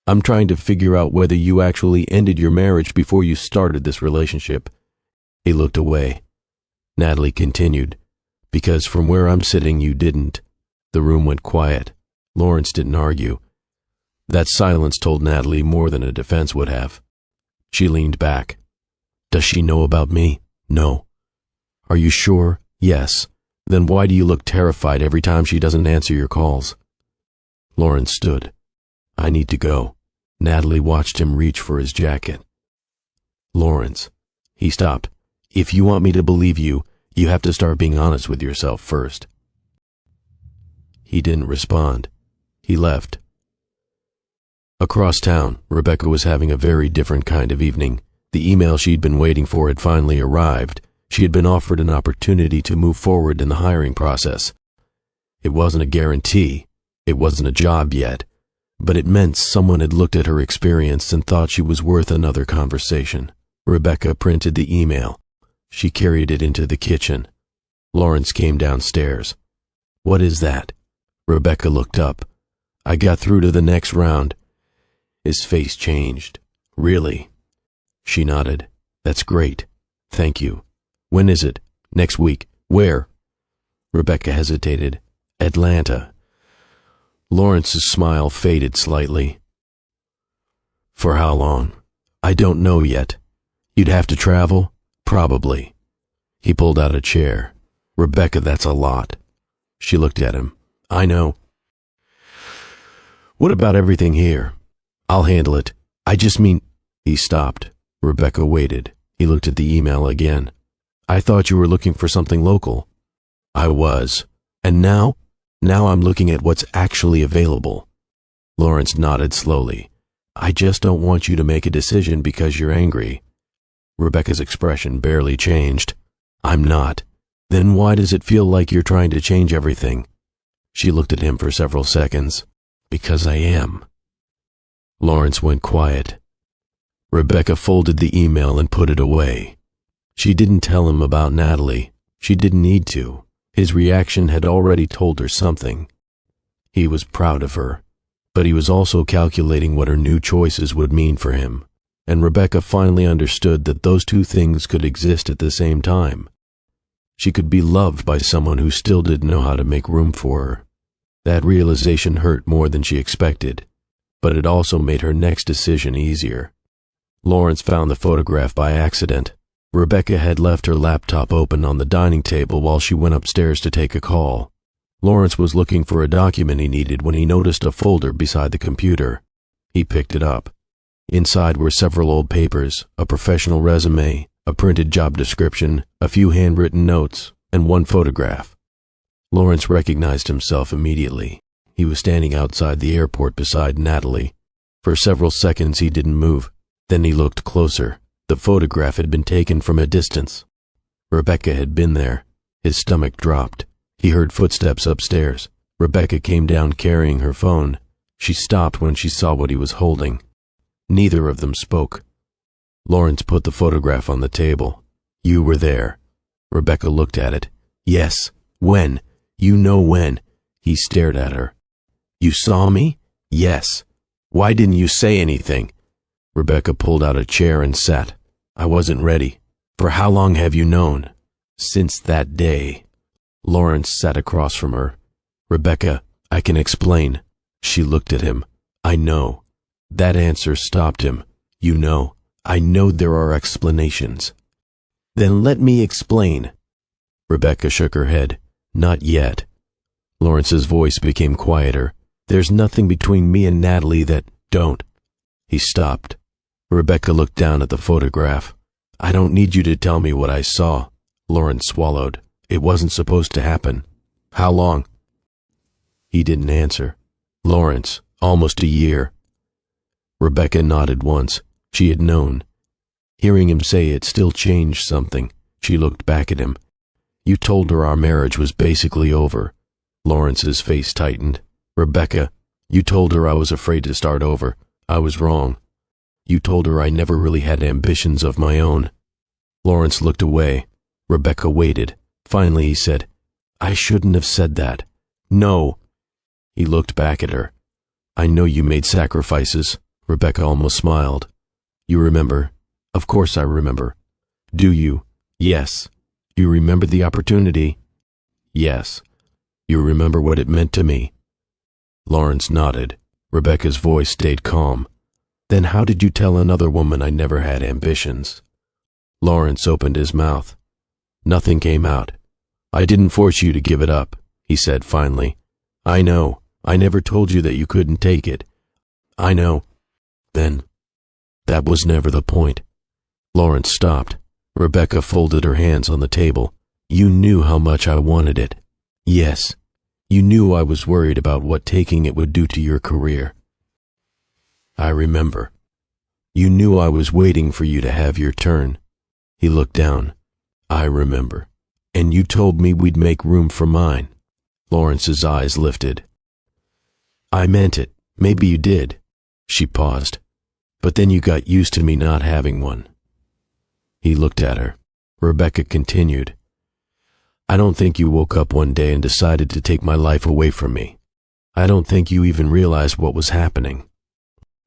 I'm trying to figure out whether you actually ended your marriage before you started this relationship. He looked away. Natalie continued. Because from where I'm sitting, you didn't. The room went quiet. Lawrence didn't argue. That silence told Natalie more than a defense would have. She leaned back. Does she know about me? No. Are you sure? Yes. Then why do you look terrified every time she doesn't answer your calls? Lawrence stood. I need to go. Natalie watched him reach for his jacket. Lawrence. He stopped. If you want me to believe you, you have to start being honest with yourself first. He didn't respond. He left. Across town, Rebecca was having a very different kind of evening. The email she'd been waiting for had finally arrived. She had been offered an opportunity to move forward in the hiring process. It wasn't a guarantee. It wasn't a job yet. But it meant someone had looked at her experience and thought she was worth another conversation. Rebecca printed the email. She carried it into the kitchen. Lawrence came downstairs. What is that? Rebecca looked up. I got through to the next round. His face changed. Really? She nodded. That's great. Thank you. When is it? Next week. Where? Rebecca hesitated. Atlanta. Lawrence's smile faded slightly. For how long? I don't know yet. You'd have to travel? Probably. He pulled out a chair. Rebecca, that's a lot. She looked at him. I know. What about everything here? I'll handle it. I just mean... He stopped. Rebecca waited. He looked at the email again. I thought you were looking for something local. I was. And now? Now I'm looking at what's actually available. Lawrence nodded slowly. I just don't want you to make a decision because you're angry. Rebecca's expression barely changed. I'm not. Then why does it feel like you're trying to change everything? She looked at him for several seconds. Because I am. Lawrence went quiet. Rebecca folded the email and put it away. She didn't tell him about Natalie. She didn't need to. His reaction had already told her something. He was proud of her, but he was also calculating what her new choices would mean for him. And Rebecca finally understood that those two things could exist at the same time. She could be loved by someone who still didn't know how to make room for her. That realization hurt more than she expected, but it also made her next decision easier. Lawrence found the photograph by accident. Rebecca had left her laptop open on the dining table while she went upstairs to take a call. Lawrence was looking for a document he needed when he noticed a folder beside the computer. He picked it up. Inside were several old papers, a professional resume, a printed job description, a few handwritten notes, and one photograph. Lawrence recognized himself immediately. He was standing outside the airport beside Natalie. For several seconds he didn't move. Then he looked closer. The photograph had been taken from a distance. Rebecca had been there. His stomach dropped. He heard footsteps upstairs. Rebecca came down carrying her phone. She stopped when she saw what he was holding. Neither of them spoke. Lawrence put the photograph on the table. You were there. Rebecca looked at it. Yes. When? You know when. He stared at her. You saw me? Yes. Why didn't you say anything? Rebecca pulled out a chair and sat. I wasn't ready. For how long have you known? Since that day. Lawrence sat across from her. Rebecca, I can explain. She looked at him. I know. That answer stopped him. You know. I know there are explanations. Then let me explain. Rebecca shook her head. Not yet. Lawrence's voice became quieter. There's nothing between me and Natalie that... Don't. He stopped. Rebecca looked down at the photograph. I don't need you to tell me what I saw. Lawrence swallowed. It wasn't supposed to happen. How long? He didn't answer. Lawrence, almost a year. Rebecca nodded once. She had known. Hearing him say it still changed something. She looked back at him. You told her our marriage was basically over. Lawrence's face tightened. Rebecca, you told her I was afraid to start over. I was wrong. You told her I never really had ambitions of my own. Lawrence looked away. Rebecca waited. Finally he said, I shouldn't have said that. No. He looked back at her. I know you made sacrifices. Rebecca almost smiled. You remember? Of course I remember. Do you? Yes. You remember the opportunity? Yes. You remember what it meant to me? Lawrence nodded. Rebecca's voice stayed calm. Then how did you tell another woman I never had ambitions? Lawrence opened his mouth. Nothing came out. I didn't force you to give it up, he said finally. I know. I never told you that you couldn't take it. I know. Then, that was never the point. Lawrence stopped. Rebecca folded her hands on the table. You knew how much I wanted it. Yes. You knew I was worried about what taking it would do to your career. I remember. You knew I was waiting for you to have your turn. He looked down. I remember. And you told me we'd make room for mine. Lawrence's eyes lifted. I meant it. Maybe you did. She paused. But then you got used to me not having one. He looked at her. Rebecca continued. I don't think you woke up one day and decided to take my life away from me. I don't think you even realized what was happening.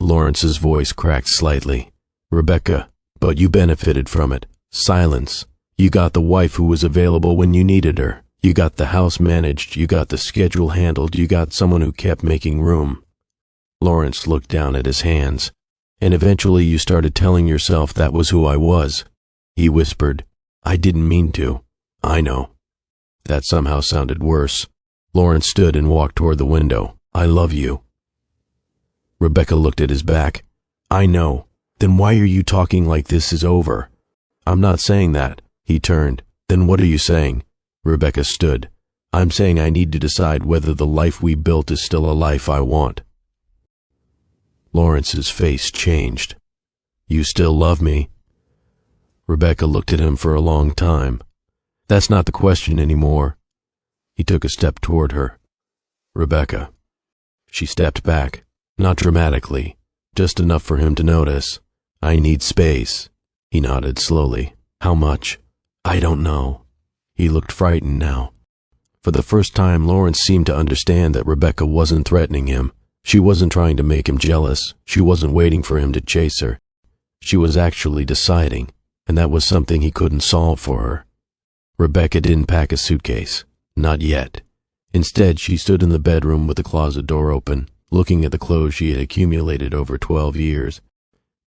Lawrence's voice cracked slightly. Rebecca, but you benefited from it. Silence. You got the wife who was available when you needed her. You got the house managed, you got the schedule handled, you got someone who kept making room. Lawrence looked down at his hands. And eventually you started telling yourself that was who I was. He whispered, I didn't mean to. I know. That somehow sounded worse. Lawrence stood and walked toward the window. I love you. Rebecca looked at his back. I know. Then why are you talking like this is over? I'm not saying that. He turned. Then what are you saying? Rebecca stood. I'm saying I need to decide whether the life we built is still a life I want. Lawrence's face changed. You still love me? Rebecca looked at him for a long time. That's not the question anymore. He took a step toward her. Rebecca. She stepped back, not dramatically, just enough for him to notice. I need space. He nodded slowly. How much? I don't know. He looked frightened now. For the first time, Lawrence seemed to understand that Rebecca wasn't threatening him. She wasn't trying to make him jealous. She wasn't waiting for him to chase her. She was actually deciding, and that was something he couldn't solve for her. Rebecca didn't pack a suitcase. Not yet. Instead, she stood in the bedroom with the closet door open, looking at the clothes she had accumulated over 12 years.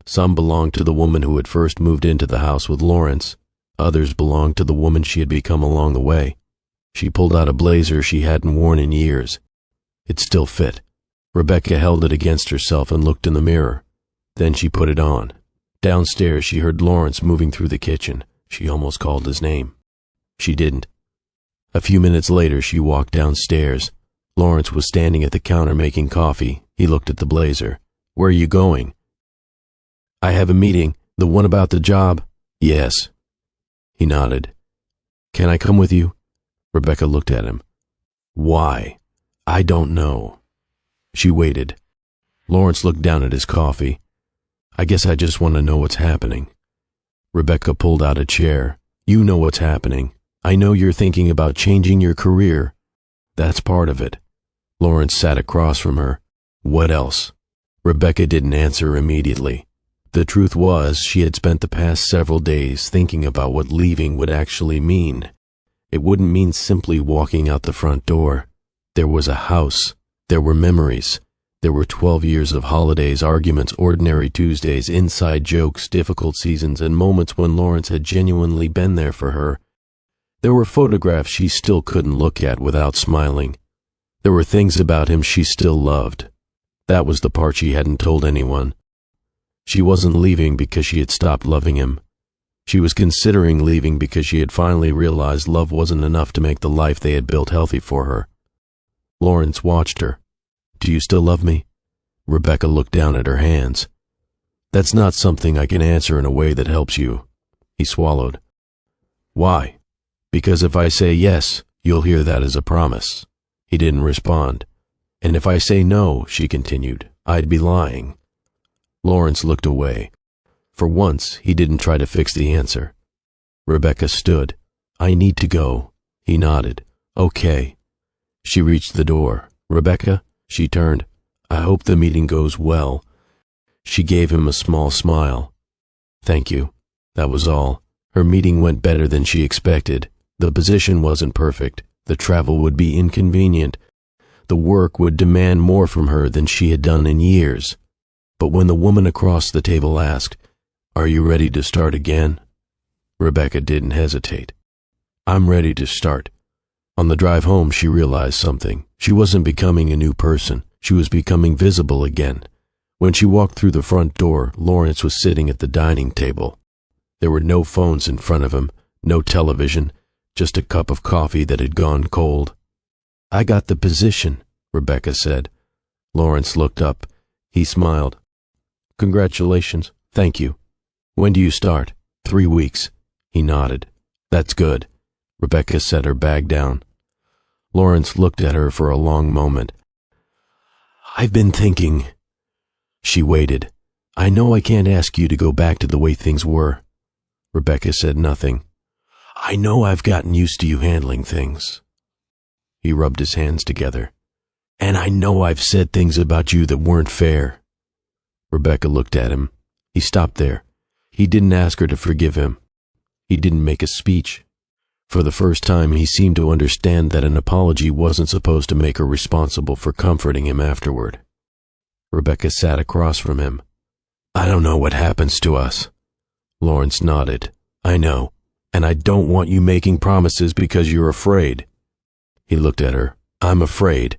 Some belonged to the woman who had first moved into the house with Lawrence. Others belonged to the woman she had become along the way. She pulled out a blazer she hadn't worn in years. It still fit. Rebecca held it against herself and looked in the mirror. Then she put it on. Downstairs, she heard Lawrence moving through the kitchen. She almost called his name. She didn't. A few minutes later, she walked downstairs. Lawrence was standing at the counter making coffee. He looked at the blazer. Where are you going? I have a meeting. The one about the job? Yes. He nodded. Can I come with you? Rebecca looked at him. Why? I don't know. She waited. Lawrence looked down at his coffee. I guess I just want to know what's happening. Rebecca pulled out a chair. You know what's happening. I know you're thinking about changing your career. That's part of it. Lawrence sat across from her. What else? Rebecca didn't answer immediately. The truth was, she had spent the past several days thinking about what leaving would actually mean. It wouldn't mean simply walking out the front door. There was a house. There were memories. There were 12 years of holidays, arguments, ordinary Tuesdays, inside jokes, difficult seasons, and moments when Lawrence had genuinely been there for her. There were photographs she still couldn't look at without smiling. There were things about him she still loved. That was the part she hadn't told anyone. She wasn't leaving because she had stopped loving him. She was considering leaving because she had finally realized love wasn't enough to make the life they had built healthy for her. Lawrence watched her. Do you still love me? Rebecca looked down at her hands. That's not something I can answer in a way that helps you. He swallowed. Why? Because if I say yes, you'll hear that as a promise. He didn't respond. And if I say no, she continued, I'd be lying. Lawrence looked away. For once, he didn't try to fix the answer. Rebecca stood. I need to go. He nodded. Okay. She reached the door. Rebecca? She turned. I hope the meeting goes well. She gave him a small smile. Thank you. That was all. Her meeting went better than she expected. The position wasn't perfect. The travel would be inconvenient. The work would demand more from her than she had done in years. But when the woman across the table asked, Are you ready to start again? Rebecca didn't hesitate. I'm ready to start. On the drive home, she realized something. She wasn't becoming a new person. She was becoming visible again. When she walked through the front door, Lawrence was sitting at the dining table. There were no phones in front of him, no television, just a cup of coffee that had gone cold. I got the position, Rebecca said. Lawrence looked up. He smiled. Congratulations. Thank you. When do you start? 3 weeks. He nodded. That's good. Rebecca set her bag down. Lawrence looked at her for a long moment. I've been thinking. She waited. I know I can't ask you to go back to the way things were. Rebecca said nothing. I know I've gotten used to you handling things. He rubbed his hands together. And I know I've said things about you that weren't fair. Rebecca looked at him. He stopped there. He didn't ask her to forgive him. He didn't make a speech. For the first time, he seemed to understand that an apology wasn't supposed to make her responsible for comforting him afterward. Rebecca sat across from him. I don't know what happens to us. Lawrence nodded. I know, and I don't want you making promises because you're afraid. He looked at her. I'm afraid.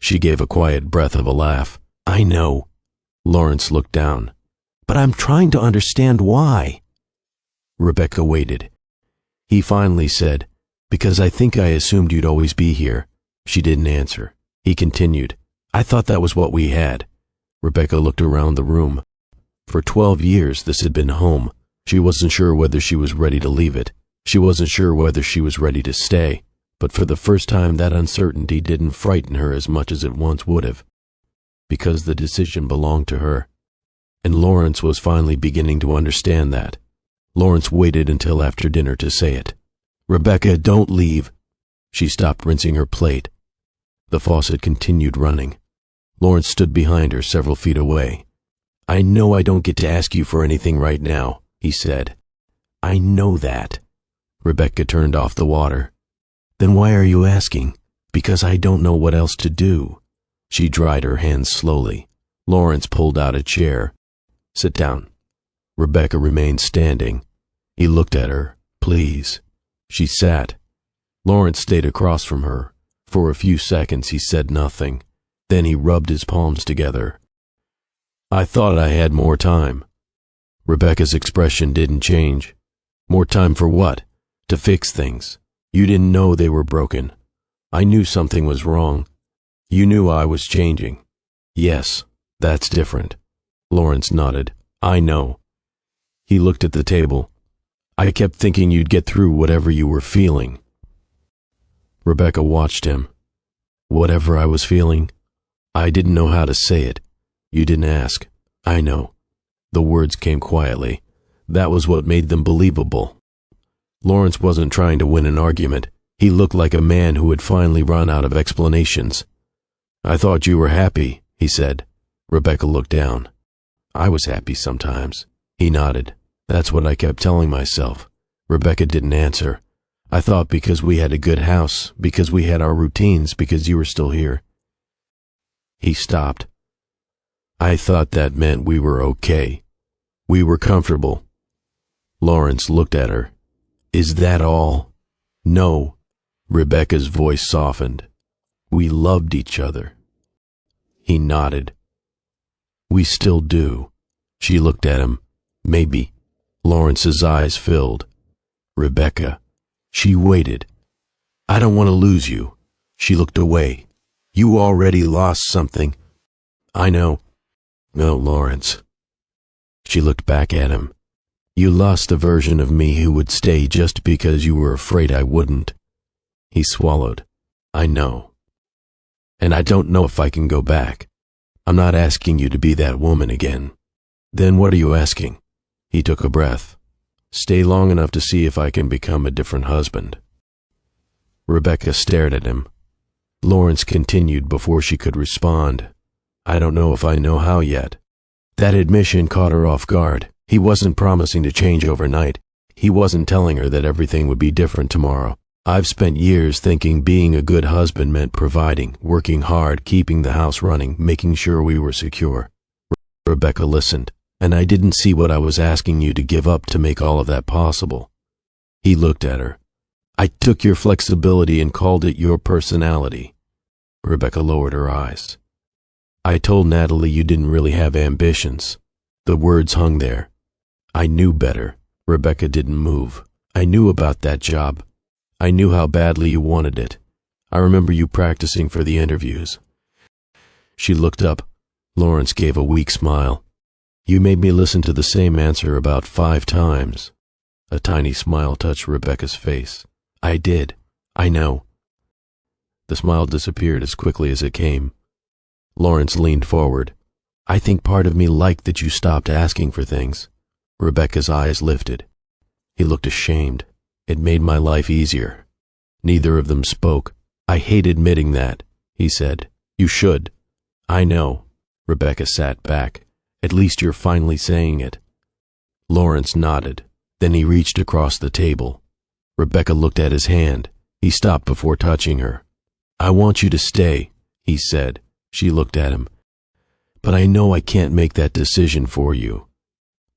She gave a quiet breath of a laugh. I know. Lawrence looked down. But I'm trying to understand why. Rebecca waited. He finally said, because I think I assumed you'd always be here. She didn't answer. He continued, I thought that was what we had. Rebecca looked around the room. For 12 years, this had been home. She wasn't sure whether she was ready to leave it. She wasn't sure whether she was ready to stay. But for the first time, that uncertainty didn't frighten her as much as it once would have, because the decision belonged to her. And Lawrence was finally beginning to understand that. Lawrence waited until after dinner to say it. Rebecca, don't leave. She stopped rinsing her plate. The faucet continued running. Lawrence stood behind her several feet away. I know I don't get to ask you for anything right now, he said. I know that. Rebecca turned off the water. Then why are you asking? Because I don't know what else to do. She dried her hands slowly. Lawrence pulled out a chair. Sit down. Rebecca remained standing. He looked at her. Please. She sat. Lawrence stayed across from her. For a few seconds he said nothing. Then he rubbed his palms together. I thought I had more time. Rebecca's expression didn't change. More time for what? To fix things. You didn't know they were broken. I knew something was wrong. You knew I was changing. Yes, that's different. Lawrence nodded. I know. He looked at the table. I kept thinking you'd get through whatever you were feeling. Rebecca watched him. Whatever I was feeling? I didn't know how to say it. You didn't ask. I know. The words came quietly. That was what made them believable. Lawrence wasn't trying to win an argument. He looked like a man who had finally run out of explanations. I thought you were happy, he said. Rebecca looked down. I was happy sometimes. He nodded. That's what I kept telling myself. Rebecca didn't answer. I thought because we had a good house, because we had our routines, because you were still here. He stopped. I thought that meant we were okay. We were comfortable. Lawrence looked at her. Is that all? No. Rebecca's voice softened. We loved each other. He nodded. We still do. She looked at him. Maybe. Lawrence's eyes filled. Rebecca. She waited. I don't want to lose you. She looked away. You already lost something. I know. No, Lawrence. She looked back at him. You lost a version of me who would stay just because you were afraid I wouldn't. He swallowed. I know. And I don't know if I can go back. I'm not asking you to be that woman again. Then what are you asking? He took a breath. Stay long enough to see if I can become a different husband. Rebecca stared at him. Lawrence continued before she could respond. I don't know if I know how yet. That admission caught her off guard. He wasn't promising to change overnight. He wasn't telling her that everything would be different tomorrow. I've spent years thinking being a good husband meant providing, working hard, keeping the house running, making sure we were secure. Rebecca listened, and I didn't see what I was asking you to give up to make all of that possible. He looked at her. I took your flexibility and called it your personality. Rebecca lowered her eyes. I told Natalie you didn't really have ambitions. The words hung there. I knew better. Rebecca didn't move. I knew about that job. I knew how badly you wanted it. I remember you practicing for the interviews. She looked up. Lawrence gave a weak smile. You made me listen to the same answer about 5 times. A tiny smile touched Rebecca's face. I did. I know. The smile disappeared as quickly as it came. Lawrence leaned forward. I think part of me liked that you stopped asking for things. Rebecca's eyes lifted. He looked ashamed. It made my life easier. Neither of them spoke. I hate admitting that, he said. You should. I know. Rebecca sat back. At least you're finally saying it. Lawrence nodded. Then he reached across the table. Rebecca looked at his hand. He stopped before touching her. "I want you to stay," he said. She looked at him. "But I know I can't make that decision for you."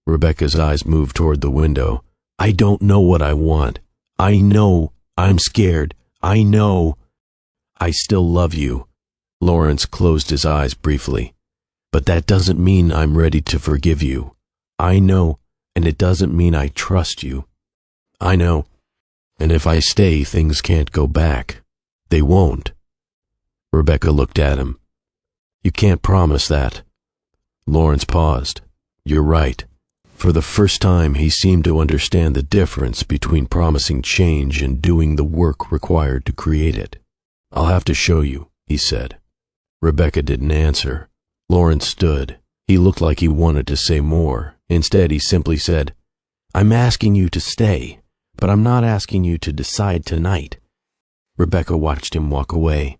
Rebecca's eyes moved toward the window. "I don't know what I want. I know. I'm scared. I know. I still love you." Lawrence closed his eyes briefly. "But that doesn't mean I'm ready to forgive you. I know, and it doesn't mean I trust you. I know. And if I stay, things can't go back. They won't." Rebecca looked at him. "You can't promise that." Lawrence paused. "You're right." For the first time, he seemed to understand the difference between promising change and doing the work required to create it. "I'll have to show you," he said. Rebecca didn't answer. Lawrence stood. He looked like he wanted to say more. Instead, he simply said, "I'm asking you to stay, but I'm not asking you to decide tonight." Rebecca watched him walk away.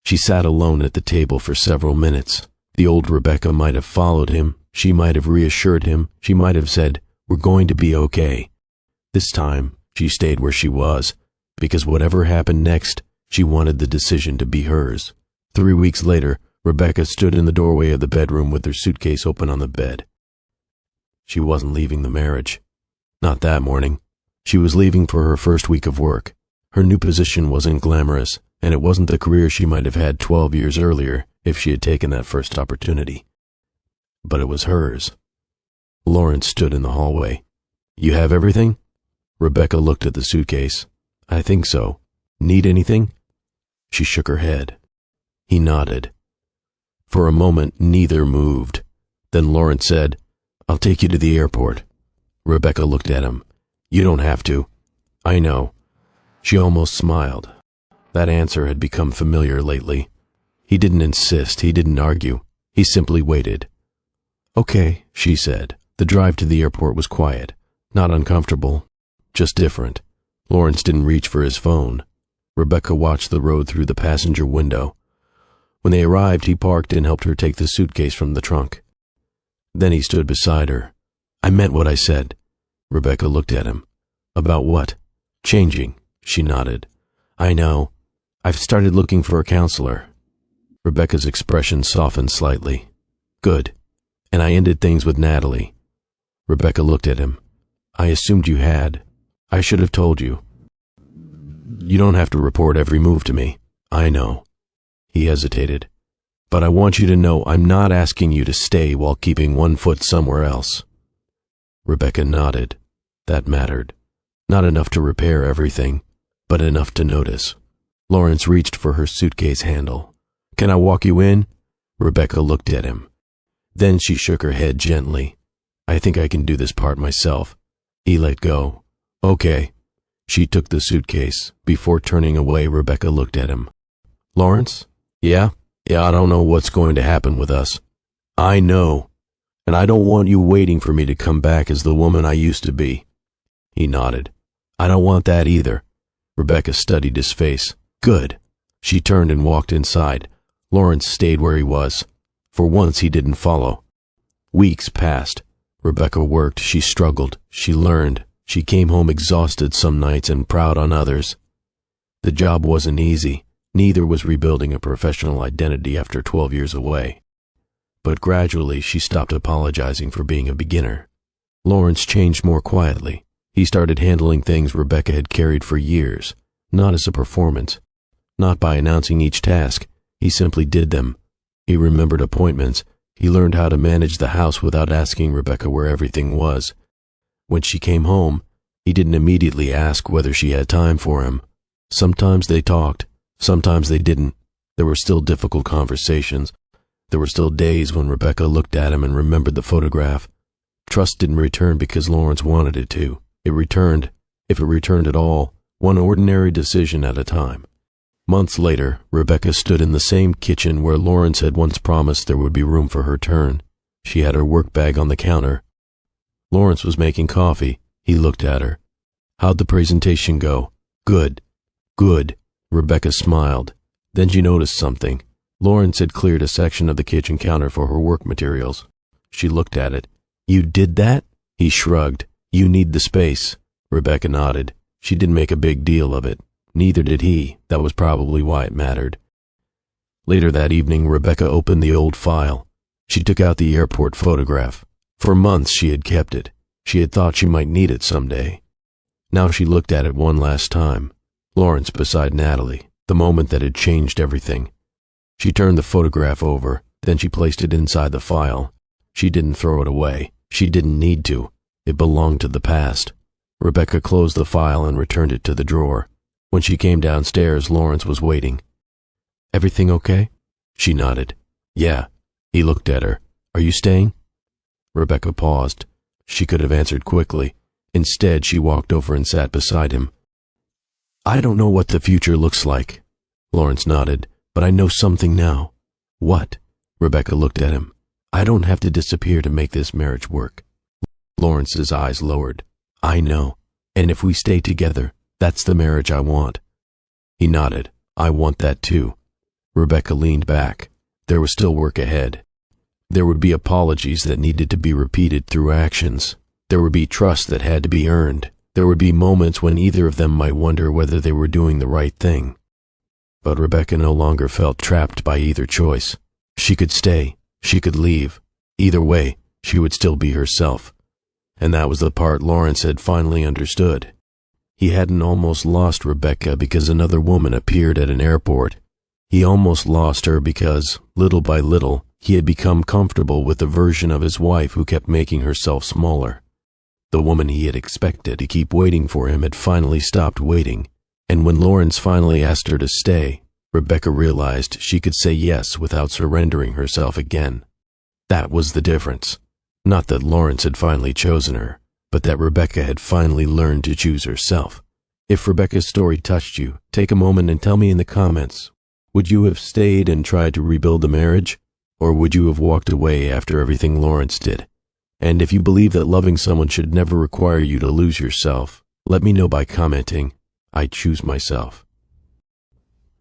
She sat alone at the table for several minutes. The old Rebecca might have followed him. She might have reassured him. She might have said, "We're going to be okay." This time, she stayed where she was, because whatever happened next, she wanted the decision to be hers. 3 weeks later, Rebecca stood in the doorway of the bedroom with her suitcase open on the bed. She wasn't leaving the marriage. Not that morning. She was leaving for her first week of work. Her new position wasn't glamorous, and it wasn't the career she might have had 12 years earlier if she had taken that first opportunity. But it was hers. Lawrence stood in the hallway. "You have everything?" Rebecca looked at the suitcase. "I think so. Need anything?" She shook her head. He nodded. For a moment, neither moved. Then Lawrence said, "I'll take you to the airport." Rebecca looked at him. "You don't have to." "I know." She almost smiled. That answer had become familiar lately. He didn't insist. He didn't argue. He simply waited. "Okay," she said. The drive to the airport was quiet. Not uncomfortable. Just different. Lawrence didn't reach for his phone. Rebecca watched the road through the passenger window. When they arrived, he parked and helped her take the suitcase from the trunk. Then he stood beside her. "I meant what I said." Rebecca looked at him. "About what?" "Changing," she nodded. "I know. I've started looking for a counselor." Rebecca's expression softened slightly. "Good. And I ended things with Natalie." Rebecca looked at him. "I assumed you had. I should have told you. You don't have to report every move to me. I know." He hesitated. "But I want you to know I'm not asking you to stay while keeping one foot somewhere else." Rebecca nodded. That mattered. Not enough to repair everything, but enough to notice. Lawrence reached for her suitcase handle. "Can I walk you in?" Rebecca looked at him. Then she shook her head gently. "I think I can do this part myself." He let go. "Okay." She took the suitcase. Before turning away, Rebecca looked at him. "Lawrence? Yeah, I don't know what's going to happen with us. I know. And I don't want you waiting for me to come back as the woman I used to be." He nodded. "I don't want that either." Rebecca studied his face. "Good." She turned and walked inside. Lawrence stayed where he was. For once he didn't follow. Weeks passed. Rebecca worked. She struggled. She learned. She came home exhausted some nights and proud on others. The job wasn't easy. Neither was rebuilding a professional identity after 12 years away. But gradually she stopped apologizing for being a beginner. Lawrence changed more quietly. He started handling things Rebecca had carried for years, not as a performance, not by announcing each task. He simply did them. He remembered appointments. He learned how to manage the house without asking Rebecca where everything was. When she came home, he didn't immediately ask whether she had time for him. Sometimes they talked. Sometimes they didn't. There were still difficult conversations. There were still days when Rebecca looked at him and remembered the photograph. Trust didn't return because Lawrence wanted it to. It returned, if it returned at all, one ordinary decision at a time. Months later, Rebecca stood in the same kitchen where Lawrence had once promised there would be room for her turn. She had her work bag on the counter. Lawrence was making coffee. He looked at her. "How'd the presentation go?" "Good." "Good." Rebecca smiled. Then she noticed something. Lawrence had cleared a section of the kitchen counter for her work materials. She looked at it. "You did that?" He shrugged. "You need the space." Rebecca nodded. She didn't make a big deal of it. Neither did he. That was probably why it mattered. Later that evening, Rebecca opened the old file. She took out the airport photograph. For months she had kept it. She had thought she might need it someday. Now she looked at it one last time. Lawrence beside Natalie, the moment that had changed everything. She turned the photograph over, then she placed it inside the file. She didn't throw it away. She didn't need to. It belonged to the past. Rebecca closed the file and returned it to the drawer. When she came downstairs, Lawrence was waiting. "Everything okay?" She nodded. "Yeah." He looked at her. "Are you staying?" Rebecca paused. She could have answered quickly. Instead, she walked over and sat beside him. "I don't know what the future looks like." Lawrence nodded. "But I know something now." "What?" Rebecca looked at him. "I don't have to disappear to make this marriage work." Lawrence's eyes lowered. "I know. And if we stay together, that's the marriage I want." He nodded. "I want that too." Rebecca leaned back. There was still work ahead. There would be apologies that needed to be repeated through actions. There would be trust that had to be earned. There would be moments when either of them might wonder whether they were doing the right thing. But Rebecca no longer felt trapped by either choice. She could stay. She could leave. Either way, she would still be herself. And that was the part Lawrence had finally understood. He hadn't almost lost Rebecca because another woman appeared at an airport. He almost lost her because, little by little, he had become comfortable with the version of his wife who kept making herself smaller. The woman he had expected to keep waiting for him had finally stopped waiting, and when Lawrence finally asked her to stay, Rebecca realized she could say yes without surrendering herself again. That was the difference. Not that Lawrence had finally chosen her, but that Rebecca had finally learned to choose herself. If Rebecca's story touched you, take a moment and tell me in the comments. Would you have stayed and tried to rebuild the marriage? Or would you have walked away after everything Lawrence did? And if you believe that loving someone should never require you to lose yourself, let me know by commenting, "I choose myself."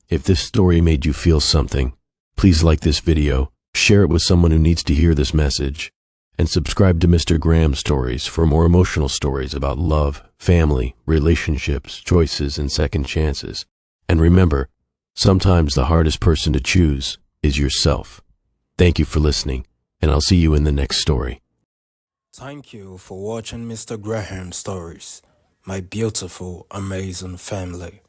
If this story made you feel something, please like this video, share it with someone who needs to hear this message, and subscribe to Mr. Graham Stories for more emotional stories about love, family, relationships, choices, and second chances. And remember, sometimes the hardest person to choose is yourself. Thank you for listening, and I'll see you in the next story. Thank you for watching Mr. Graham Stories, my beautiful, amazing family.